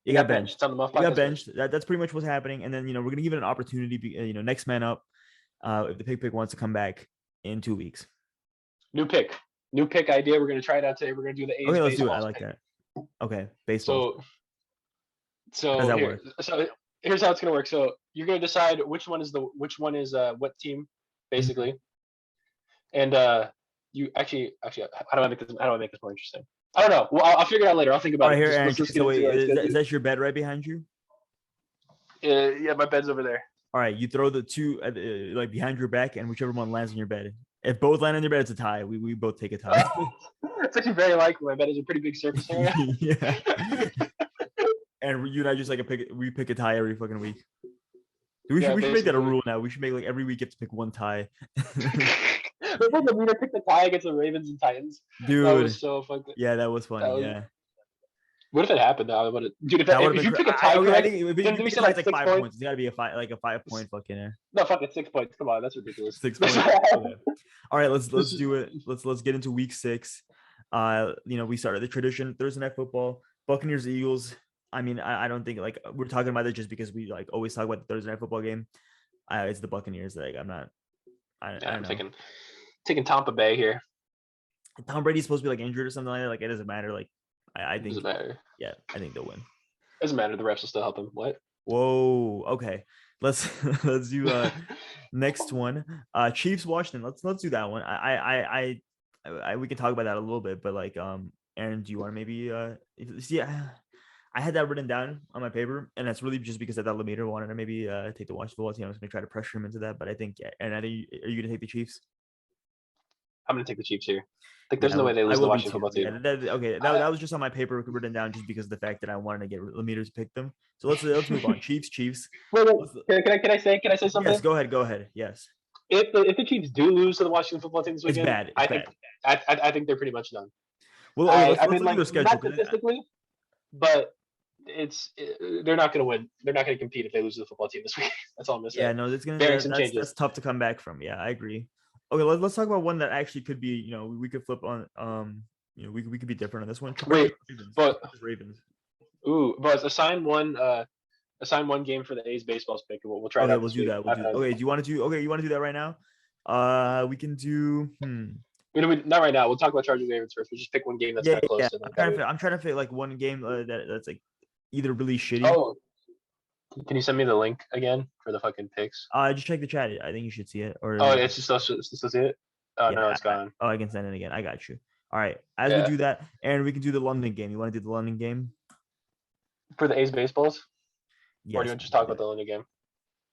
You got benched. You got benched. That's pretty much what's happening. And then we're going to give it an opportunity. Next man up. If the pick wants to come back in 2 weeks. New pick idea. We're going to try it out today. We're going to do the A's. Okay, let's do it. I like that. Okay, baseball. So how does that work? So here's how it's gonna work. So you're gonna decide which one is what team, basically. And you actually how do I make this more interesting? I don't know. Well, I'll figure it out later. I'll think about it. Here, is that your bed right behind you? Yeah, my bed's over there. All right, you throw the 2 like behind your back, and whichever one lands on your bed. If both land on your bed, it's a tie. We both take a tie. It's actually very likely. My bed is a pretty big surface area. Yeah. And you and I just like we pick a tie every fucking week. We should make that a rule now. We should make like every week get to pick one tie. Remember the winner picked the tie against the Ravens and Titans? Dude, that was so fucking. Yeah, that was funny. Yeah. What if it happened though? Dude, if you pick a tie, I think if you pick like 5 points, it's gotta be a 5-point fucking. No, fuck it, 6 points. Come on, that's ridiculous. 6 points. Yeah. All right, let's do it. Let's get into week 6. We started the tradition Thursday night football, Buccaneers Eagles. I mean, I don't think like we're talking about it just because we like always talk about the Thursday night football game. It's the Buccaneers. Like I'm not. I'm taking Tampa Bay here. Tom Brady's supposed to be like injured or something like that. Like it doesn't matter. Like I think. Doesn't matter. Yeah, I think they'll win. Doesn't matter. The refs will still help them. What? Whoa. Okay. Let's do next one. Chiefs Washington. Let's do that one. I we can talk about that a little bit, but like Aaron, do you want to maybe see? I had that written down on my paper, and that's really just because I thought Lemaitre wanted to maybe take the Washington football team. I was going to try to pressure him into that, but I think, and I think, are you going to take the Chiefs? I'm going to take the Chiefs here. Like, there's no way they lose the Washington football team. Yeah, that was just on my paper written down just because of the fact that I wanted to get Lemaitre to pick them. So let's move on. Chiefs. Wait. Can I say something? Yes, go ahead. Yes. If the Chiefs do lose to the Washington football team this weekend, I think they're pretty much done. Well, let's look at their schedule. but they're not going to win. They're not going to compete if they lose to the football team this week. That's all I'm going to say. Yeah, no, that's tough to come back from. Yeah, I agree. Okay, let's talk about one that actually could be, we could flip on. We could be different on this one. Wait, but Ravens. Ooh, but assign one game for the A's baseball's pick. We'll try it out. We'll do that. Okay, you want to do that right now? We can do. Not right now. We'll talk about Chargers Ravens first. We'll just pick one game that's kind of close. Yeah. I'm trying to fit like one game that's like either really shitty. Oh, can you send me the link again for the fucking picks? Just check the chat. I think you should see it. Or it's just see it. Oh yeah, no, it's gone. I can send it again. I got you. All right. As we do that, and we can do the London game. You want to do the London game for the A's baseballs? Yes. Or do you want to just talk about the London game?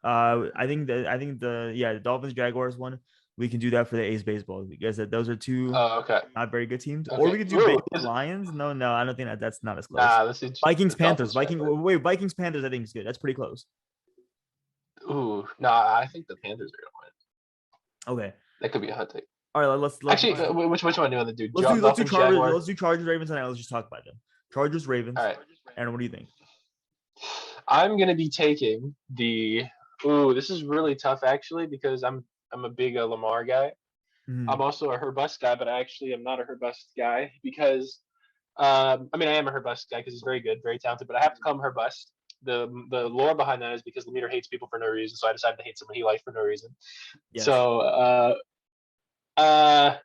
I think the Dolphins Jaguars one. We can do that for the A's baseball because those are two not very good teams. Okay. Or we could do Lions. No, I don't think that's not as close. Nah, this is Vikings Panthers. Vikings Panthers. I think is good. That's pretty close. Ooh, I think the Panthers are gonna win. Okay, that could be a hot take. All right, let's actually. Which one do you want to do? Let's do Chargers. Let's do Chargers Ravens, and let's just talk about them. Chargers Ravens. All right. Aaron, what do you think? I'm gonna be taking the. Ooh, this is really tough actually because I'm a big Lamar guy. Mm-hmm. I'm also a Herbust guy, but I actually am not a Herbust guy because, I am a Herbust guy because he's very good, very talented, but I have to call him Herbust. The lore behind that is because Lemire hates people for no reason, so I decided to hate someone he liked for no reason. Yes. So, I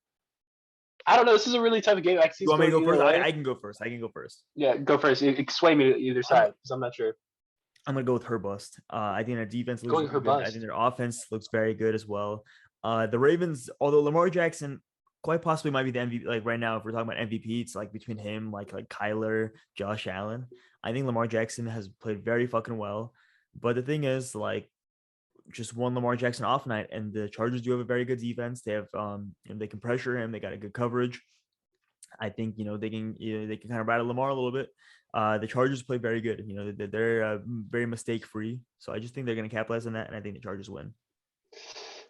don't know. This is a really tough game. You want me to go first? I can go first. Yeah, go first. You sway me to either side because I'm not sure. I'm gonna go with Herbust. I think their defense looks good. I think their offense looks very good as well. The Ravens, although Lamar Jackson quite possibly might be the MVP, like right now, if we're talking about MVP, it's like between him, like Kyler, Josh Allen. I think Lamar Jackson has played very fucking well. But the thing is, like, just one Lamar Jackson off night, and the Chargers do have a very good defense. They have, they can pressure him. They got a good coverage. I think they can kind of rattle Lamar a little bit. The Chargers play very good. They're very mistake free. So I just think they're going to capitalize on that, and I think the Chargers win.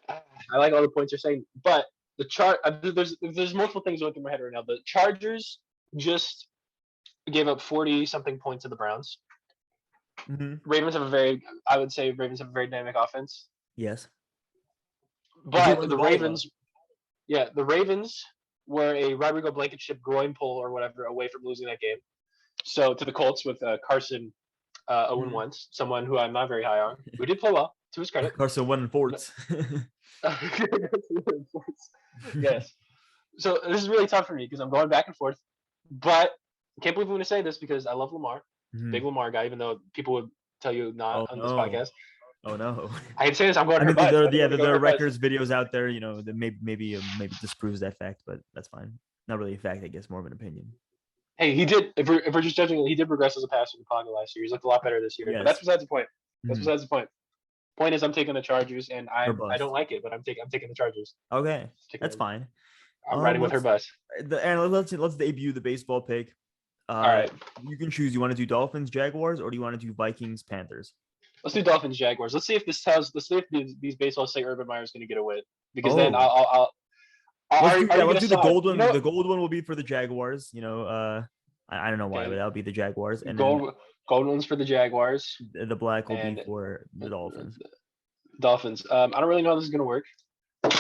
I like all the points you're saying, but there's multiple things going through my head right now. The Chargers just gave up 40-something points to the Browns. Mm-hmm. Ravens have a very dynamic offense. Yes, but the Ravens were a Rodrigo Blankenship groin pull or whatever away from losing that game. So to the Colts with Carson 0-1, someone who I'm not very high on, who did play well to his credit. Carson 1-4. Yes. So this is really tough for me because I'm going back and forth, but I can't believe I'm going to say this because I love Lamar, big Lamar guy, even though people would tell you not on this podcast. Oh no! I can say this. I'm going. I mean, there are records videos out there, that maybe disproves that fact, but that's fine. Not really a fact, I guess, more of an opinion. Hey, he did. If we're just judging, he did progress as a passer in the pocket last year. He's looked a lot better this year. Yes. But that's besides the point. Besides the point. Point is, I'm taking the Chargers, and I don't like it, but I'm taking the Chargers. Okay, that's fine. I'm riding with her bus. And let's debut the baseball pick. All right. You can choose. You want to do Dolphins, Jaguars, or do you want to do Vikings, Panthers? Let's do Dolphins, Jaguars. Let's see if these baseballs say Urban Meyer's going to get a win, because then I'll let's do the gold one. The gold one will be for the Jaguars. I don't know why, but that'll be the Jaguars. And gold one's for the Jaguars. The black will be for the Dolphins. Dolphins. I don't really know how this is going to work.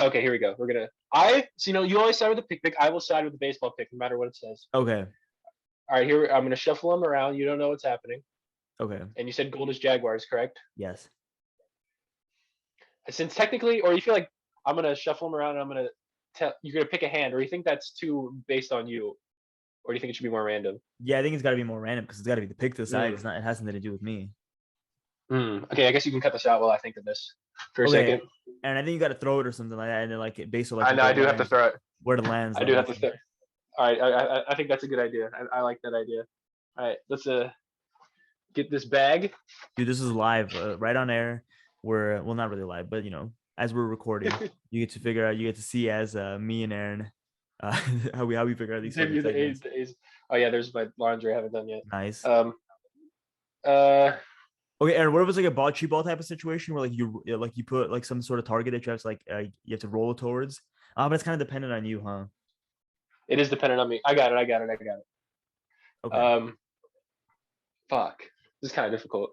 Okay, here we go. We're gonna. You always side with the pick. I will side with the baseball pick, no matter what it says. Okay. All right, here I'm gonna shuffle them around. You don't know what's happening. Okay. And you said gold is Jaguars, correct? Yes. Since technically, or you feel like I'm gonna shuffle them around and I'm gonna you're gonna pick a hand, or you think that's too based on you, or do you think it should be more random? Yeah, I think it's got to be more random because it's got to be the pick to decide. It's not. It has nothing to do with me. Okay, I guess you can cut this out while I think of this for a second. And I think you got to throw it or something like that, and then based on I know I do have to throw it. Where it lands. I do have to throw. All right, I think that's a good idea. I like that idea. All right, let's get this bag. Dude, this is live, right on air. Well, not really live, but as we're recording, you get to figure out. You get to see as me and Aaron, how we figure out these. The A's. Oh yeah, there's my laundry I haven't done yet. Nice. Okay, Aaron, what if it's like a bocce ball type of situation where you put like some sort of target that you have to you have to roll it towards? But it's kind of dependent on you, huh? It is dependent on me. I got it. Okay. Fuck. This is kind of difficult.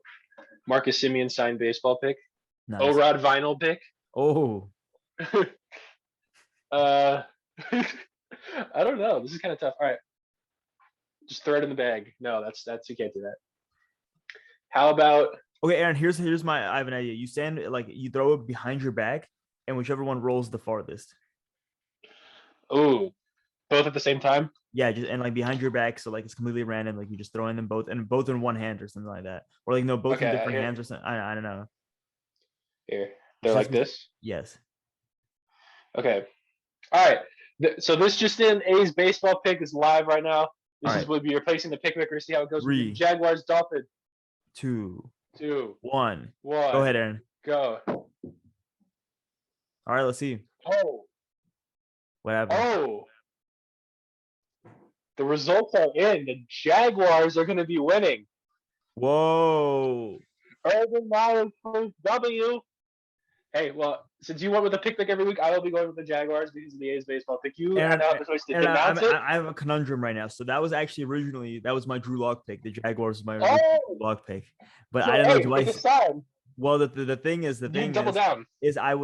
Marcus Simeon signed baseball pick. Nice. O-Rod vinyl pick. Oh. I don't know. This is kind of tough. All right. Just throw it in the bag. No, that's you can't do that. How about Okay, Aaron, here's I have an idea. You stand like you throw it behind your back, and whichever one rolls the farthest. both at the same time? Yeah, just and like behind your back, so like it's completely random. Like you just throw in them both and both in one hand or something like that, or like no, both in different hands or something. I don't know. Here, they're like this. Yes. Okay. All right. So this just in, A's baseball pick is live right now. This would be replacing the pick maker. See how it goes. 3, Jaguars, Dolphins. 2, 1. Go ahead, Aaron. Go. All right, let's see. Oh. What happened? Oh. The results are in. The Jaguars are going to be winning. Whoa. Urban Meyer first W. Hey, well, since you went with the pick every week, I will be going with the Jaguars because of the A's baseball pick. You Aaron, have the choice to denounce it. I have a conundrum right now. So that was actually originally my Drew Lock pick. The Jaguars was my Drew Lock pick, but so, I didn't know twice. Well, the thing is down. Is I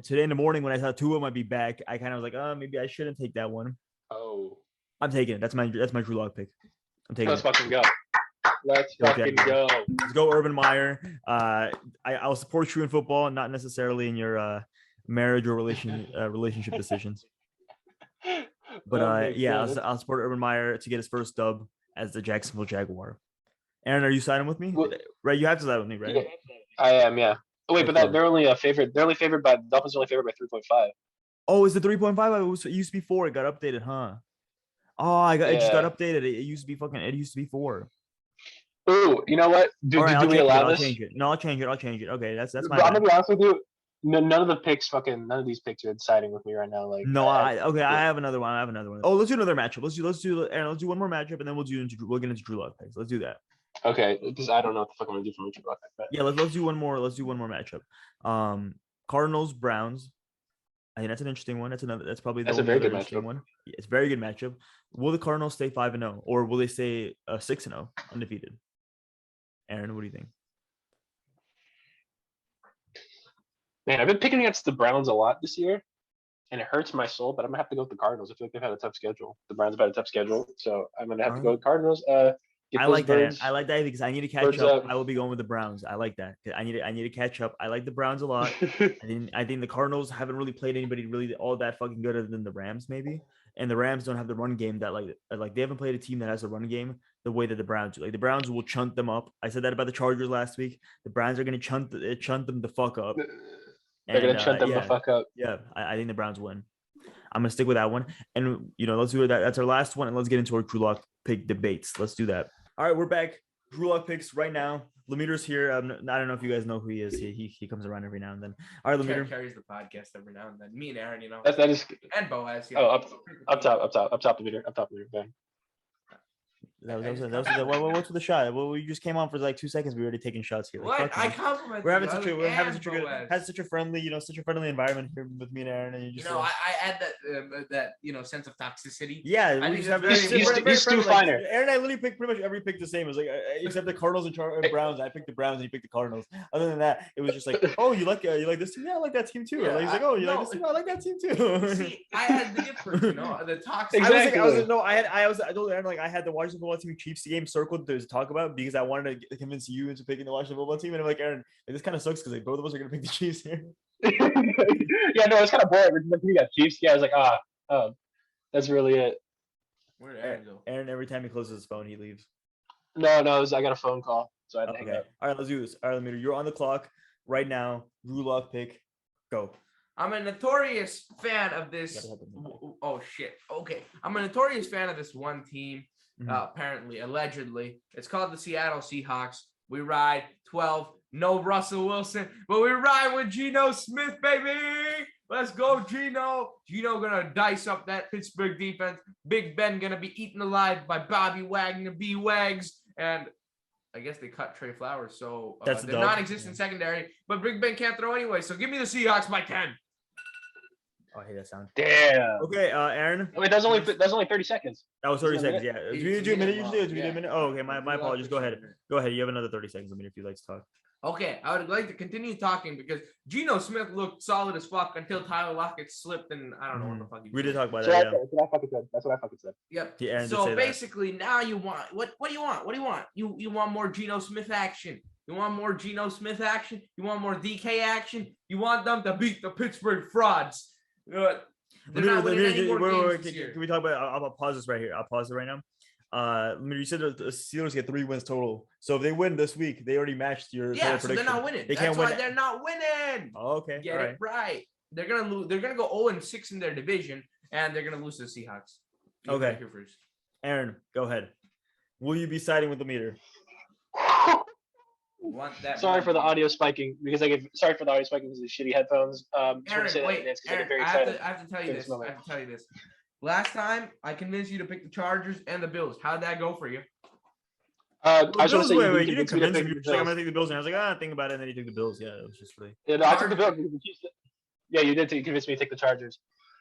today in the morning when I thought Tua might be back, I kind of was like, oh, maybe I shouldn't take that one. Oh, I'm taking it. That's my Drew Lock pick. I'm taking. Let's fucking go. Let's fucking go. Let's go, Urban Meyer. I'll support you in football, not necessarily in your marriage or relationship decisions. But yeah, I'll support Urban Meyer to get his first dub as the Jacksonville Jaguar. Aaron, are you signing with me? Well, right, you have to sign with me, right? Yeah, I am, yeah. Oh wait, but they're only a favorite. They're only favored by the Dolphins. Are only favored by 3.5. Oh, is the 3.5? It used to be 4. It got updated, huh? Oh, it just got updated. It used to be 4. Ooh, you know what? Do we allow this? I'll change it. No, I'll change it. Okay, that's my. I'm gonna be honest with you. None of these picks are siding with me right now. Like no, I have another one. Oh, let's do another matchup. Let's do one more matchup, and then we'll get into Drew Lock picks. Let's do that. Okay, because I don't know what the fuck I'm gonna do for my Drew Lock pick. Yeah, let's do one more. Let's do one more matchup. Cardinals Browns. I think that's an interesting one. That's probably a very good matchup. One. Yeah, it's a very good matchup. Will the Cardinals stay 5-0, or will they stay 6-0 undefeated? Aaron, what do you think? Man, I've been picking against the Browns a lot this year, and it hurts my soul. But I'm gonna have to go with the Cardinals. I feel like they've had a tough schedule. The Browns have had a tough schedule, so I'm gonna have to go with Cardinals. I like that. I like that because I need to catch up. I will be going with the Browns. I like that. I need to catch up. I like the Browns a lot. I think the Cardinals haven't really played anybody really all that fucking good other than the Rams maybe. And the Rams don't have the run game that like they haven't played a team that has a run game the way that the Browns do. Like the Browns will chunt them up. I said that about the Chargers last week. The Browns are going to chunt them the fuck up. They're going to chunt them the fuck up. Yeah, I think the Browns win. I'm going to stick with that one. And, let's do that. That's our last one. And let's get into our Drew Lock pick debates. Let's do that. All right, we're back. Drew Lock picks right now. Lemeter's here. I don't know if you guys know who he is. He comes around every now and then. All right, Lemeter carries the podcast every now and then. Me and Aaron, that is and Boaz. Oh, up top, Lemeter, man. What's with the shot? Well, we just came on for like 2 seconds. We were already taking shots here. What? I compliment. We're having such a friendly, such a friendly environment here with me and Aaron. And you I add that sense of toxicity. Yeah, he's too finer. Aaron and I literally picked pretty much every pick the same. It was like except the Cardinals and Browns. I picked the Browns and he picked the Cardinals. Other than that, it was just like, oh, you like this team? Yeah, I like that team too. Yeah, he's like, oh, you like this team? I like that team too. See, I had the difference, the toxic. Exactly. I told Aaron like I had the Washington football team Chiefs game circled to talk about because I wanted to convince you into picking the Washington football team, and I'm like, Aaron, this kind of sucks because like both of us are gonna pick the Chiefs here. Yeah, no, it's kind of boring. We got Chiefs. Yeah, I was like, that's really it. Where did Aaron go? Aaron, every time he closes his phone, he leaves. No, I got a phone call, so I had to hang up. All right, let's do this. All right, Lemeter, you're on the clock right now. Drew Lock pick, go. I'm a notorious fan of this. Oh shit. Okay, I'm a notorious fan of this one team. Apparently, allegedly, it's called the Seattle Seahawks. We ride 12. No Russell Wilson, but we ride with Geno Smith, baby. Let's go, Geno. Geno gonna dice up that Pittsburgh defense. Big Ben gonna be eaten alive by Bobby Wagner, B-Wags, and I guess they cut Trey Flowers, so they're non-existent secondary. But Big Ben can't throw anyway, so give me the Seahawks by 10. Oh, I hate that sound. Damn. Okay, Aaron. Wait, that's only 30 seconds. That was 30 seconds. Yeah. It's Do we a do a minute minute usually? Or long, do we do a yeah. minute? Oh, okay. My apologies. Go ahead. Minute. Go ahead. You have another 30 seconds. I mean, if you'd like to talk. Okay, I would like to continue talking because Geno Smith looked solid as fuck until Tyler Lockett slipped, and I don't know what the fuck he We did talk about So that. Yeah. that's what I fucking said. That's what I fucking said. Yep. Yeah, Aaron did say So that. basically, now you want what do you want? What do you want? You want more Geno Smith action? You want more Geno Smith action? You want more DK action? You want them to beat the Pittsburgh frauds? They're not winning any more games this year. Can we talk about? I'll pause this right here. I'll pause it right now. You said the Steelers get 3 wins total. So if they win this week, they already matched your Yeah, prediction. so they're not winning. They That's can't why win. they're not winning. Oh, okay. Get All it right. They're gonna lose. They're gonna go 0-6 in their division, and they're gonna lose to the Seahawks. Okay. Aaron, go ahead. Will you be siding with the meter? Want that Sorry for the money. audio spiking because I get sorry for the audio spiking because of the shitty headphones. Aaron, wait, Aaron, I have to tell you in this. this moment. I have to tell you this. Last time, I convinced you to pick the Chargers and the Bills. How'd that go for you? I just want to say Wait, you didn't convince him. me. You were just like, I'm gonna take the Bills, and I was like, think about it, and then you took the Bills. Yeah, it was just really. Yeah, no, I took the Bills. Yeah, you did. You convinced me to take the Chargers,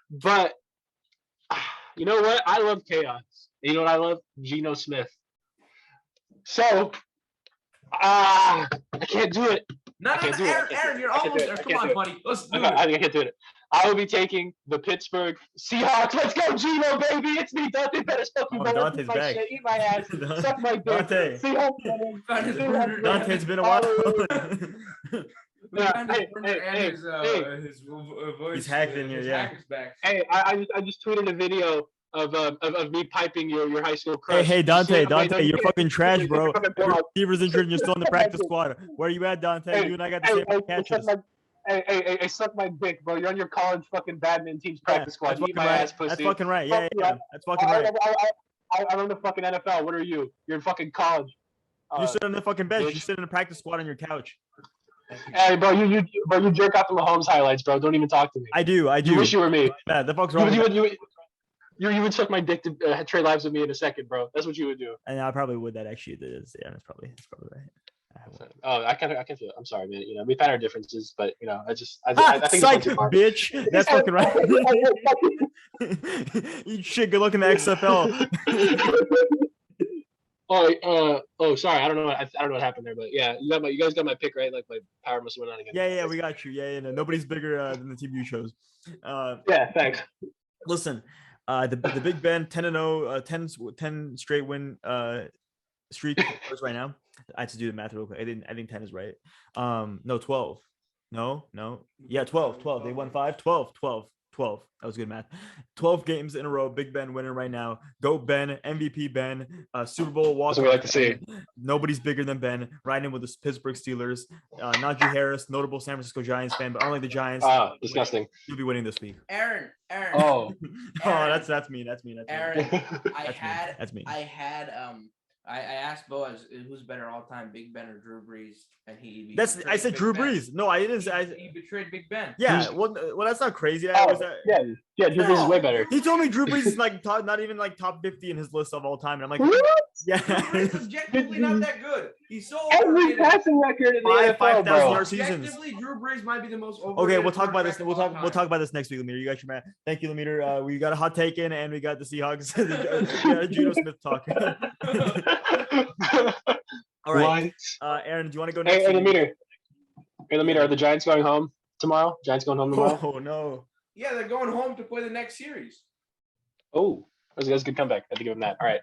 but you know what? I love chaos. You know what I love? Geno Smith. So, I can't do it. No, Aaron, you're almost there. Come on, buddy. Let's do it. I think I can't do it. I will be taking the Pittsburgh Seahawks. Let's go, Geno, baby. It's me, Dante Pettis. Dante's my back. shit. Eat my ass. Suck my dick. Dante. Seahawks. Dante's been a while. He's hacked in here, yeah. Hey, I just tweeted a video of me piping your high school crush. Hey, Dante, Dante, you're fucking trash, bro. Your receiver's injured and you're still in the practice squad. Where you at, Dante? You and I got the same catches. Hey, suck my dick, bro. You're on your college fucking badminton team's practice squad. Eat my ass, pussy. That's fucking right. Yeah. That's fucking right. I run the fucking NFL. What are you? You're in fucking college. You sit on the fucking bench. bitch. You sit in the practice squad on your couch. Hey, bro, you jerk out the Mahomes highlights, bro. Don't even talk to me. I do. You wish you were me. Man, the fuck's wrong with that? You would suck my dick to trade lives with me in a second, bro. That's what you would do. And I probably would. That actually is. Yeah, that's probably right. Oh, I can feel it. I'm sorry, man. You know, we've had our differences, but you know, I think psych, it's bitch. That's fucking right. Eat shit. Good luck in the XFL. Sorry. I don't know what happened there, but yeah, you guys got my pick right. Like my power must have went on again. Yeah, we got you. Yeah. No, nobody's bigger than the team you chose. Yeah, thanks. Listen, the Big Ben 10-0, 10 straight win streak right now. I had to do the math real quick. I think 10 is right. No, 12. No. Yeah, 12. They won 5. 12. That was good math. 12 games in a row. Big Ben winning right now. Go Ben, MVP Ben, Super Bowl walk. That's what we like to see. Nobody's bigger than Ben. Riding with the Pittsburgh Steelers. Najee Harris, notable San Francisco Giants fan, but unlike the Giants, disgusting. You'll be winning this week. Aaron. Oh, that's me. Aaron, that's me. I asked Boaz who's better all time, Big Ben or Drew Brees, and I said Drew Brees. No, I didn't say. He betrayed Big Ben. Yeah, well, that's not crazy. Yeah, Drew Brees is way better. He told me Drew Brees is like not even like top 50 in his list of all time, and I'm like, what? Yeah, He's objectively not that good. He's so every passing record in the NFL, 5,000 bro. yard seasons. Objectively, Drew Brees might be the most overrated. Okay, we'll talk about this. quarterback We'll of all talk about this next week, Lemire. You got your man. Thank you, Lemire. We got a hot take in, and we got the Seahawks. We got a Geno Smith talk. All right, Aaron, do you want to go next? Hey, Lemire, are the Giants going home tomorrow? Giants going home tomorrow? Oh no. Yeah, they're going home to play the next series. Oh, that's a good comeback. I have to give him that. All right.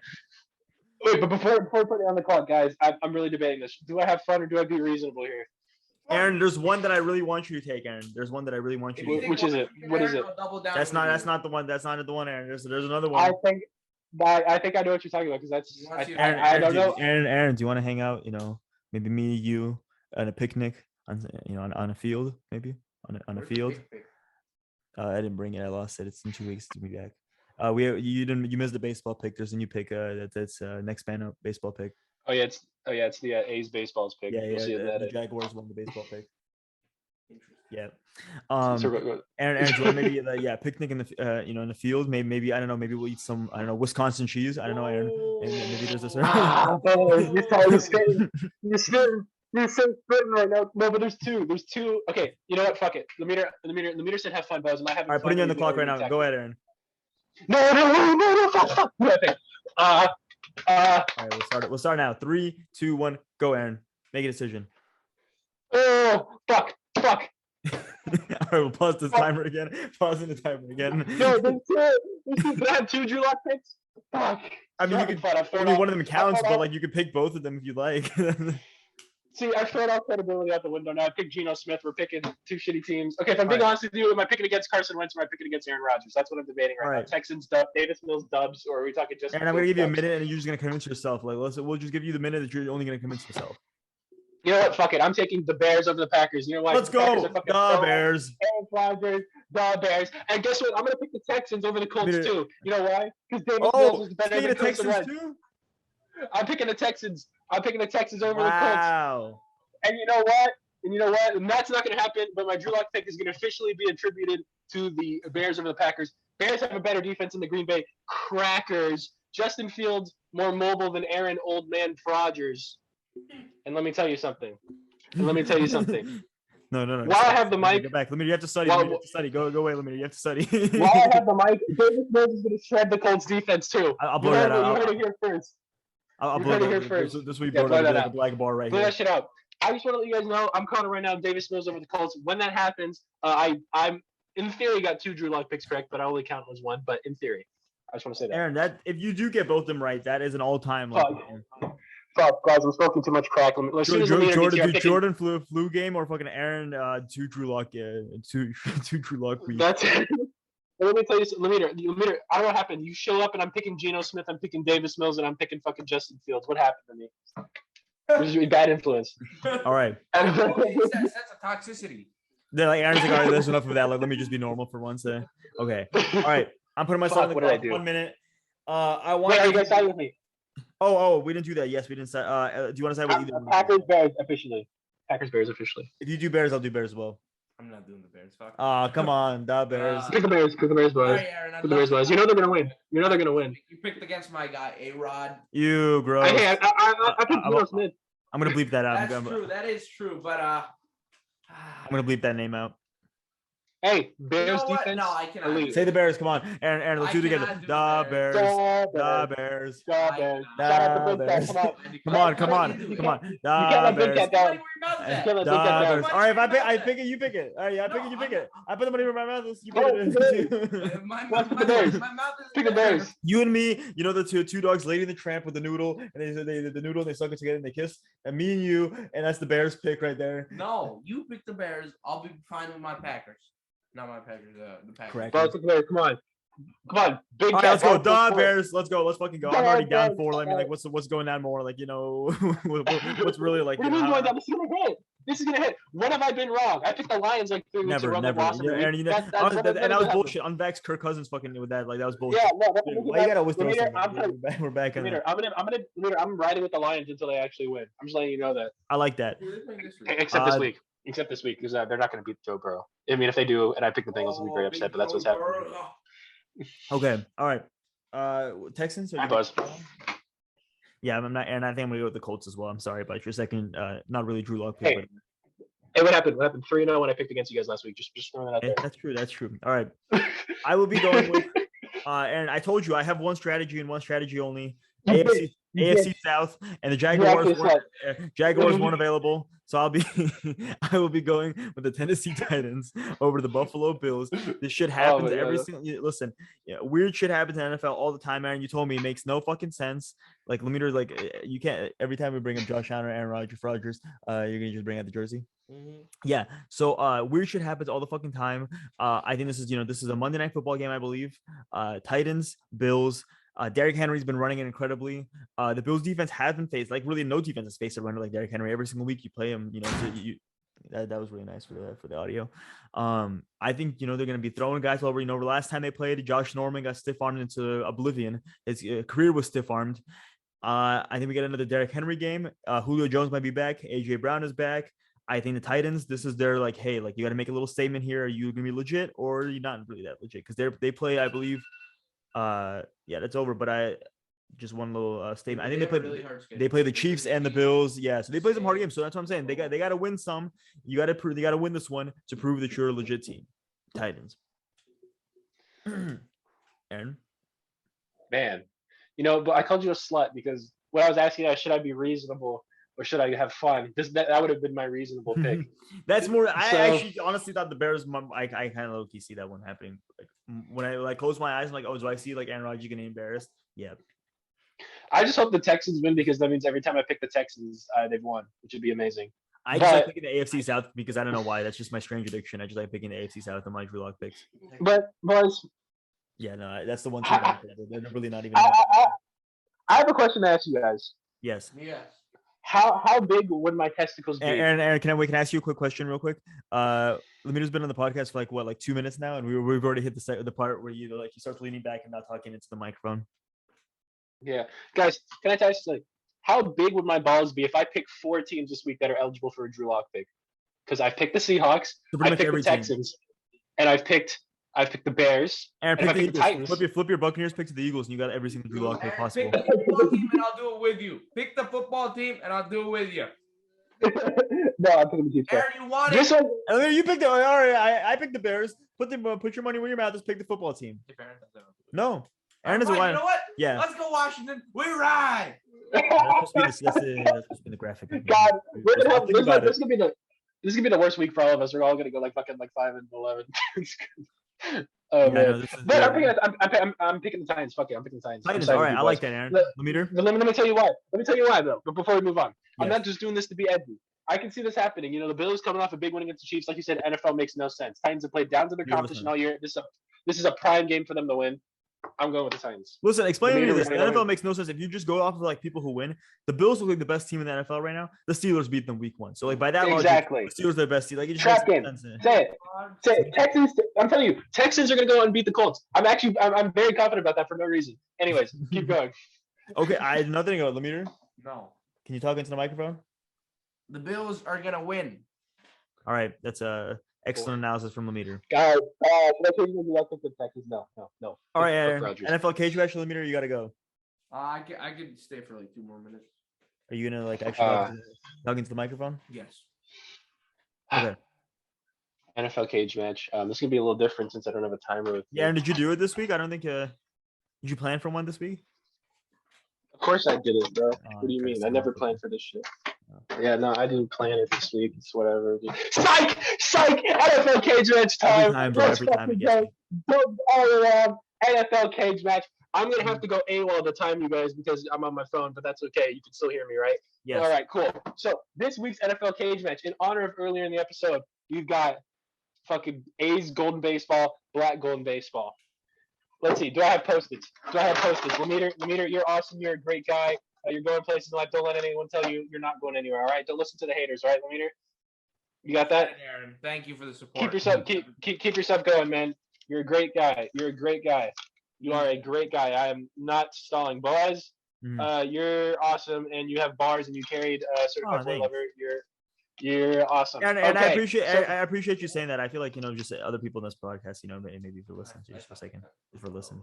Wait, but before we put it on the clock, guys, I'm really debating this. Do I have fun or do I be reasonable here? Aaron, there's one that I really want you to take, Aaron. There's one that I really want you to take. Which is it? What is it? That's not the one. That's not the one, Aaron. There's another one. I think I know what you're talking about because that's Aaron, I don't know. Aaron, do you want to hang out? You know, maybe me, you, on a picnic, on a field, maybe on a field. I didn't bring it. I lost it. It's in 2 weeks to be back. You missed the baseball pick. There's a new pick. That's next man up baseball pick. Oh yeah, it's the A's baseball's pick. Yeah, the Jaguars won the baseball pick. Yeah. Aaron, do you want maybe picnic in the in the field? Maybe I don't know. Maybe we'll eat some Wisconsin cheese. I don't know, Aaron. And maybe there's a certain. You're You're so spitting right now. No, but there's two. There's two. Okay, you know what? Fuck it. The meter said have fun, Buzz. Am I having All right, fun? putting you or on the you clock right already now. texted? Go ahead, Aaron. No, fuck. Okay. All right, we'll start now. 3, 2, 1, go, Aaron. Make a decision. Oh, fuck. All right, we'll pause this timer again. Pausing the timer again. No, there's two. Can I have two Drew Lock picks? Fuck. I mean, you could. I mean, one of them counts, but like you could pick both of them if you like. See, I thrown all credibility out the window now. I picked Geno Smith. We're picking two shitty teams. Okay, if I'm being honest with you, am I picking against Carson Wentz or am I picking against Aaron Rodgers? That's what I'm debating right now. Texans dub, Davis Mills dubs, or are we talking just? And I'm gonna give you a minute, and you're just gonna convince yourself. Like, we'll just give you the minute that you're only gonna convince yourself. You know what? Fuck it. I'm taking the Bears over the Packers. You know why? Let's go. The Bears. Aaron Rodgers, the Bears. And guess what? I'm gonna pick the Texans over the Colts too. You know why? Because Davis Mills is better than Carson Wentz. I'm picking the Texans. I'm picking the Texans over the Colts. Wow. And you know what? And that's not going to happen. But my Drew Lock pick is going to officially be attributed to the Bears over the Packers. Bears have a better defense than the Green Bay Crackers. Justin Fields more mobile than Aaron Old Man Rodgers. And let me tell you something. No. While I have the mic, go back. You have to study. Go away, Lemire. You have to study. While I have the mic, Davis Mills is going to shred the Colts defense too. I'll blow that out. You heard it here first. I'll blow that here first. This will be blown out like a black bar right blow here. Blow that shit out. I just want to let you guys know I'm calling right now Davis Mills over the Colts. When that happens, I'm in theory got two Drew Lock picks correct, but I only count as one. But in theory, I just want to say that. Aaron, that if you do get both of them right, that is an all-time. Fuck, guys, I'm smoking too much crack. Jordan flu game or fucking Aaron two Drew Lock two Drew Lock week. That's it. Let me tell you something. Lemire, I don't know what happened. You show up and I'm picking Geno Smith, I'm picking Davis Mills, and I'm picking fucking Justin Fields. What happened to me? This is bad influence. All right. That's a toxicity. They're like Aaron's like, all right, there's enough of that. Like, let me just be normal for once. Okay. All right. I'm putting myself in the clock. 1 minute. I want. Wait, are you guys siding with me? Oh, we didn't do that. Yes, we didn't. Do you want to say what either? Packers Bears officially. If you do Bears, I'll do Bears as well. I'm not doing the Bears. Fuck. Come on, the Bears. Pick the Bears, boys. Right, Aaron, pick the Bears, boys. You know they're gonna win. You picked against my guy, A-Rod. You gross. I picked Geno Smith. I'm gonna bleep that out. That's true. That is true. But I'm gonna bleep that name out. Hey, Bears defense. No, I cannot. Say the Bears. Come on, Aaron. Let's do it together. The Bears. The Bears. The Bears. Come on. The Bears. All right, if I pick it, you pick it. All right, I pick it, you pick it. I put the money in my mouth. You pick it. My mouth is. Pick the Bears. You and me, you know the two dogs, Lady and the Tramp with the noodle, and the noodle, they suck it together and they kiss. And me and you, and that's the Bears pick right there. No, you pick the Bears. I'll be fine with my Packers. Not my Packers, the Packers. Correct. Bro, come on. Big. All right, let's go. The Bears. Let's go. Let's fucking go. I'm already down 4. I mean, like, what's going on more? Like, you know, what's really like? What are you going down? This is gonna hit. When have I been wrong? I picked the Lions like 3 weeks ago. Never. Yeah, and that was bullshit. Unvaxxed Kirk Cousins fucking with that. Like, that was bullshit. Yeah, no. Why you gotta always throw We're back on that. I'm riding with the Lions until they actually win. I'm just letting you know that. I like that. Except this week. Because they're not going to beat Joe Burrow. I mean, if they do, and I pick the Bengals, I'll be very upset. But that's what's happening. Okay. All right. Texans. Hi, Buzz. Yeah, I'm not, and I think I'm gonna go with the Colts as well. I'm sorry, but your second, not really Drew Lock pick. Hey, what happened? 3-0 when I picked against you guys last week. Just throwing that out there. That's true. All right. I will be going with. And I told you I have one strategy and one strategy only. AFC South, and the Jaguars weren't available, so I will be going with the Tennessee Titans over the Buffalo Bills. This shit happens every single. Listen, weird shit happens in NFL all the time, Aaron. You told me it makes no fucking sense. Like, Lemire, like, you can't. Every time we bring up Josh Allen or Aaron Rodgers, you're gonna just bring out the jersey. Mm-hmm. Yeah. So weird shit happens all the fucking time. I think this is a Monday Night Football game, I believe. Titans, Bills. Derrick Henry's been running it incredibly. The Bills defense has been faced, like, really no defense has faced a runner like Derrick Henry. Every single week you play him, so that was really nice for the audio. I think, they're going to be throwing guys over. The last time they played, Josh Norman got stiff-armed into oblivion. His career was stiff-armed. I think we get another Derrick Henry game. Julio Jones might be back. AJ Brown is back. I think the Titans, this is their, like, hey, like, you got to make a little statement here. Are you going to be legit or are you not really that legit? Because they play, I believe, that's over. But just one little statement. I think have they a play really hard schedule. they play the They play Chiefs the and the Chiefs, Bills. Yeah, so they play some hard games. So Saints. that's what I'm saying. They got to win some. You got to prove they got to win this one to prove that you're a legit team. Titans. Aaron. Man, but I called you a slut because when I was asking, should I be reasonable or should I have fun? That would have been my reasonable pick. That's more. I So- actually honestly thought the Bears. I kind of low key see that one happening. Like when I close my eyes, I'm like, oh, do I see like Aaron Rodgers getting embarrassed? Yeah. I just hope the Texans win because that means every time I pick the Texans, they've won, which would be amazing. I just like picking the AFC South because I don't know why. That's just my strange addiction. I just like picking the AFC South on my Drew Lock picks. But boys, Yeah, no, that's the one team. They're really not even. I have a question to ask you guys. Yes. Yes. How big would my testicles be? Aaron, can I ask you a quick question real quick? Lemita's been on the podcast for like 2 minutes now, and we've already hit the part where you start leaning back and not talking into the microphone. Yeah, guys, can I tell you something? How big would my balls be if I pick 4 teams this week that are eligible for a Drew Lock pick? Because I've picked the Seahawks, So I picked the Texans, and I've picked the Bears. Aaron, and I pick picked the the Eagles. Titans. Flip your Buccaneers pick to the Eagles, and you got every single Drew Lock pick possible. Pick the football team and I'll do it with you. Pick the football team and I'll do it with you. No, I'm picking the Chiefs. Aaron, you want This it? one, And then you picked all right. I picked the Bears. Put your money where your mouth is. Pick the football team. No, Aaron is a Fine, wine. you know what? Yeah. Let's go Washington. We ride. That's supposed to be the graphic. God, we're gonna have, Think about this is gonna be the worst week for all of us. We're all gonna go like 5-11. Oh Yeah, man! no, But I'm picking the Titans. Fuck it, I'm picking the Titans. Titans. All right, I like that, Aaron. Let me tell you why. Though. But before we move on, I'm Yes. not just doing this to be edgy. I can see this happening. The Bills coming off a big win against the Chiefs. Like you said, NFL makes no sense. Titans have played down to their competition all year. This is a prime game for them to win. I'm going with the Titans. Listen, explain to me this. The Maybe- NFL makes no sense. If you just go off of like people who win, the Bills look like the best team in the NFL right now. The Steelers beat them week 1. So like by that Exactly. logic, the Steelers are the best team. Like it just Trap makes game. no sense. Say it. Texans. I'm telling you, Texans are going to go and beat the Colts. I'm very confident about that for no reason. Anyways, keep going. Okay, I had nothing to go. Lemire, No. can you talk into the microphone? The Bills are gonna win. All right, that's a excellent analysis from Lemire. Guys, the Texans. No. All right, Fuck Aaron. Rodgers. NFL cage match, Lemire, you got to go. I could stay for like 2 more minutes. Are you gonna like actually talk into the microphone? Yes. Okay. NFL cage match. This is gonna be a little different since I don't have a timer with me. Yeah, Aaron, did you do it this week? I don't think. Did you plan for one this week? Of course I did it, bro. Oh, What do you okay, mean? so- I never planned for this shit. Yeah, no, I didn't plan it this week. It's whatever. Psych! NFL cage match time. Every time, bro. Let's Every time it fucking gets go. me. Boom, all around NFL cage match. I'm gonna have to go AWOL to time you guys because I'm on my phone, but that's okay. You can still hear me, right? Yes. All right, cool. So this week's NFL cage match, in honor of earlier in the episode, you've got fucking A's golden baseball, black golden baseball. Let's see. Do I have Post-its? Lemire, you're awesome. You're a great guy. You're going places in life. Don't let anyone tell you you're not going anywhere. All right. Don't listen to the haters. All right, Lemire. You got that? Aaron, thank you for the support. Keep yourself going, man. You're a great guy. You are a great guy. I am not stalling. Boaz, you're awesome, and you have bars, and you carried certified thanks. lover. You're awesome. And Okay, I appreciate you saying that. I feel like just other people in this podcast, maybe for listening to just for a second, just for listening.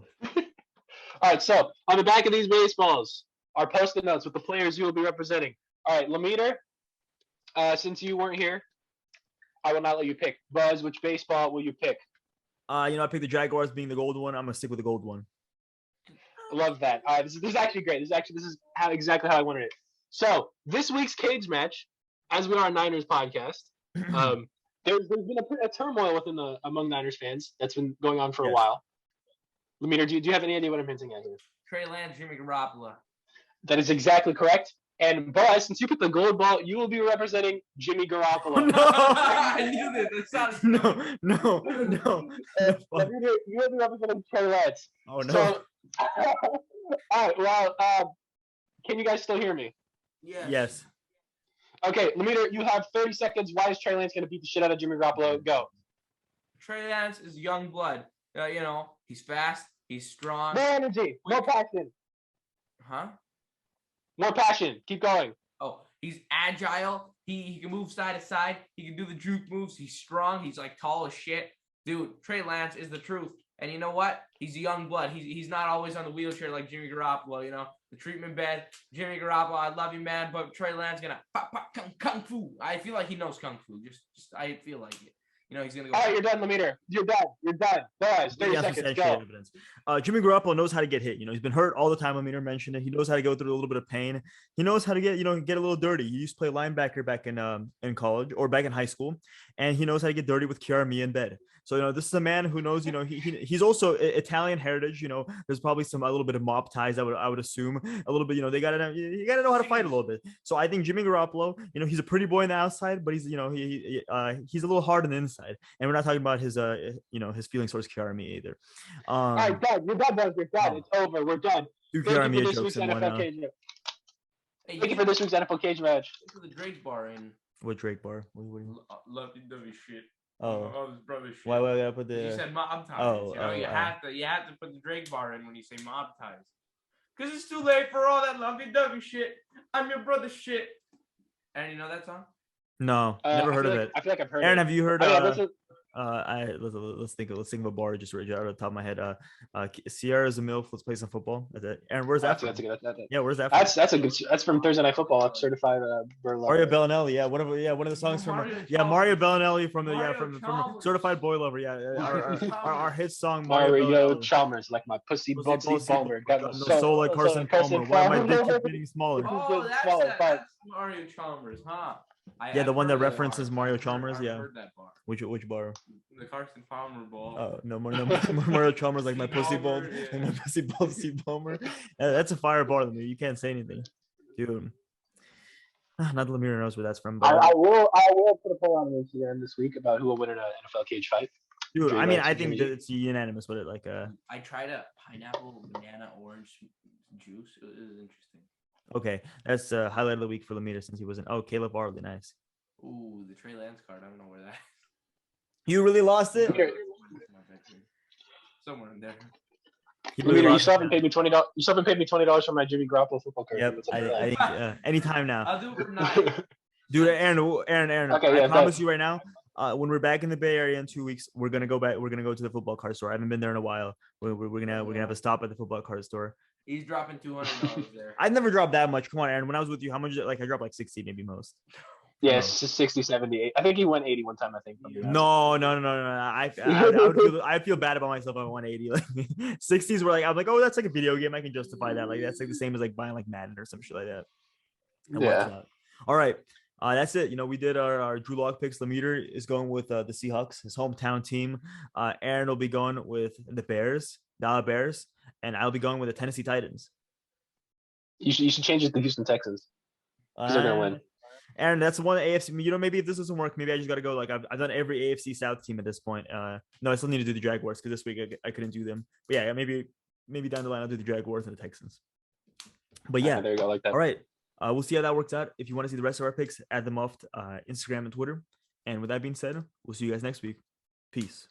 All right, so on the back of these baseballs are Post-it notes with the players you will be representing. All right, Lemire, since you weren't here, I will not let you pick. Buzz, which baseball will you pick? I picked the Jaguars being the gold one. I'm gonna stick with the gold one. Love that. This is actually great. This is exactly how I wanted it. So this week's cage match, as we are a Niners podcast, there's been a turmoil among Niners fans that's been going on for a while. Lemire, do you have any idea what I'm hinting at here? Trey Lance, Jimmy Garoppolo. That is exactly correct. And Buzz, since you picked the gold ball, you will be representing Jimmy Garoppolo. No. I knew this. That sounded No. Lemire, you will be representing Trey Lance. Oh no. So, all right. Well, can you guys still hear me? Yes. Okay, Lemire, you have 30 seconds. Why is Trey Lance going to beat the shit out of Jimmy Garoppolo? Go. Trey Lance is young blood. He's fast. He's strong. More energy. More passion. Huh? More passion. Keep going. Oh, he's agile. He can move side to side. He can do the juke moves. He's strong. He's like tall as shit. Dude, Trey Lance is the truth. And you know what? He's a young blood. He's not always on the wheelchair like Jimmy Garoppolo, the treatment bed. Jimmy Garoppolo, I love you, man, but Trey Lance gonna kung fu. I feel like he knows kung fu. Just I feel like it. You know, he's gonna go. All right, you're done, Lemire. You're done. You're done. Guys, 30 seconds. Go. Evidence. Jimmy Garoppolo knows how to get hit. You know, he's been hurt all the time. Lemire mentioned it. He knows how to go through a little bit of pain. He knows how to get a little dirty. He used to play linebacker back in college or back in high school, and he knows how to get dirty with Kiara in bed. So, this is a man who knows, he's also Italian heritage. There's probably a little bit of mob ties. I would assume a little bit. You gotta know how to fight a little bit. So I think Jimmy Garoppolo, he's a pretty boy on the outside, but he's he's a little hard on the inside. And we're not talking about his his feelings towards Kiara either. All right, done. You're done, You're done. It's over. We're done. Thank you for this week's NFL cage match. Thank you for this week's NFL cage match. For the Drake bar in. What Drake bar? What Lovey dovey shit. Oh, his brother shit. Why I put the? You said mob ties. You have to put the Drake bar in when you say mob ties. Because it's too late for all that lovey dovey shit. I'm your brother shit. And you know that song? No, never heard of it. I feel like I've heard Aaron, it. have you heard? Let's think of a bar just right out of the top of my head. Sierra's a MILF. Let's play some football. That's it. Aaron, where's that from? Yeah, where's that from? That's a good. That's from Thursday Night Football. Certified burlap. Mario Bellinelli. Yeah, one of the songs from Mario Bellinelli from Certified Boy Lover. Yeah, our hit song. Mario Chalmers, like my pussy Bubsy Palmer. Got no soul like Carson Palmer. Why my dick keep getting smaller? Oh, that's Mario Chalmers, huh? The one that references Mario Chalmers. Yeah. Heard that bar. Which bar? The Carson Palmer ball. Oh no, Mario Chalmers like my pussy ball, like my pussy ball, Steve Palmer. That's a fire bar to me. You can't say anything, dude. Not Lemire knows where that's from. But I will put a poll on Instagram this week about who will win an NFL cage fight. Dude, I mean, I think that it's unanimous with it. Like I tried a pineapple, banana, orange juice. It was interesting. Okay, that's highlight of the week for Lemire since he wasn't. Oh, Caleb Barley, nice. Ooh, the Trey Lance card. I don't know where that. You really lost it? Somewhere in there. You still haven't paid me $20. You still haven't paid me $20 for my Jimmy Garoppolo football card. Yep, I think anytime now. I'll do it for 9. Dude, Aaron. Okay, I promise you right now. When we're back in the Bay Area in 2 weeks, we're gonna go back. We're gonna go to the football card store. I haven't been there in a while. We're gonna have a stop at the football card store. He's dropping $200 there. I never dropped that much. Come on, Aaron. When I was with you, how much? Like I dropped like 60, maybe most. Yes, 60, 70. I think he went 80 one time. I think. No. I feel bad about myself at 180. Like 60s were like I'm like, oh, that's like a video game. I can justify that. Like that's like the same as like buying like Madden or some shit like that. Yeah. All right. That's it. We did our Drew Lock picks. Lemire is going with the Seahawks, his hometown team. Aaron will be going with the Dallas Bears, and I'll be going with the Tennessee Titans. You should change it to Houston Texans. Because they're gonna win. Aaron, that's one AFC. Maybe if this doesn't work, maybe I just got to go. Like I've done every AFC South team at this point. No, I still need to do the Jaguars because this week I couldn't do them. But yeah, maybe down the line I'll do the Jaguars and the Texans. But yeah, there you go, like that. All right. We'll see how that works out. If you want to see the rest of our picks, add the Muffed Instagram and Twitter. And with that being said, we'll see you guys next week. Peace.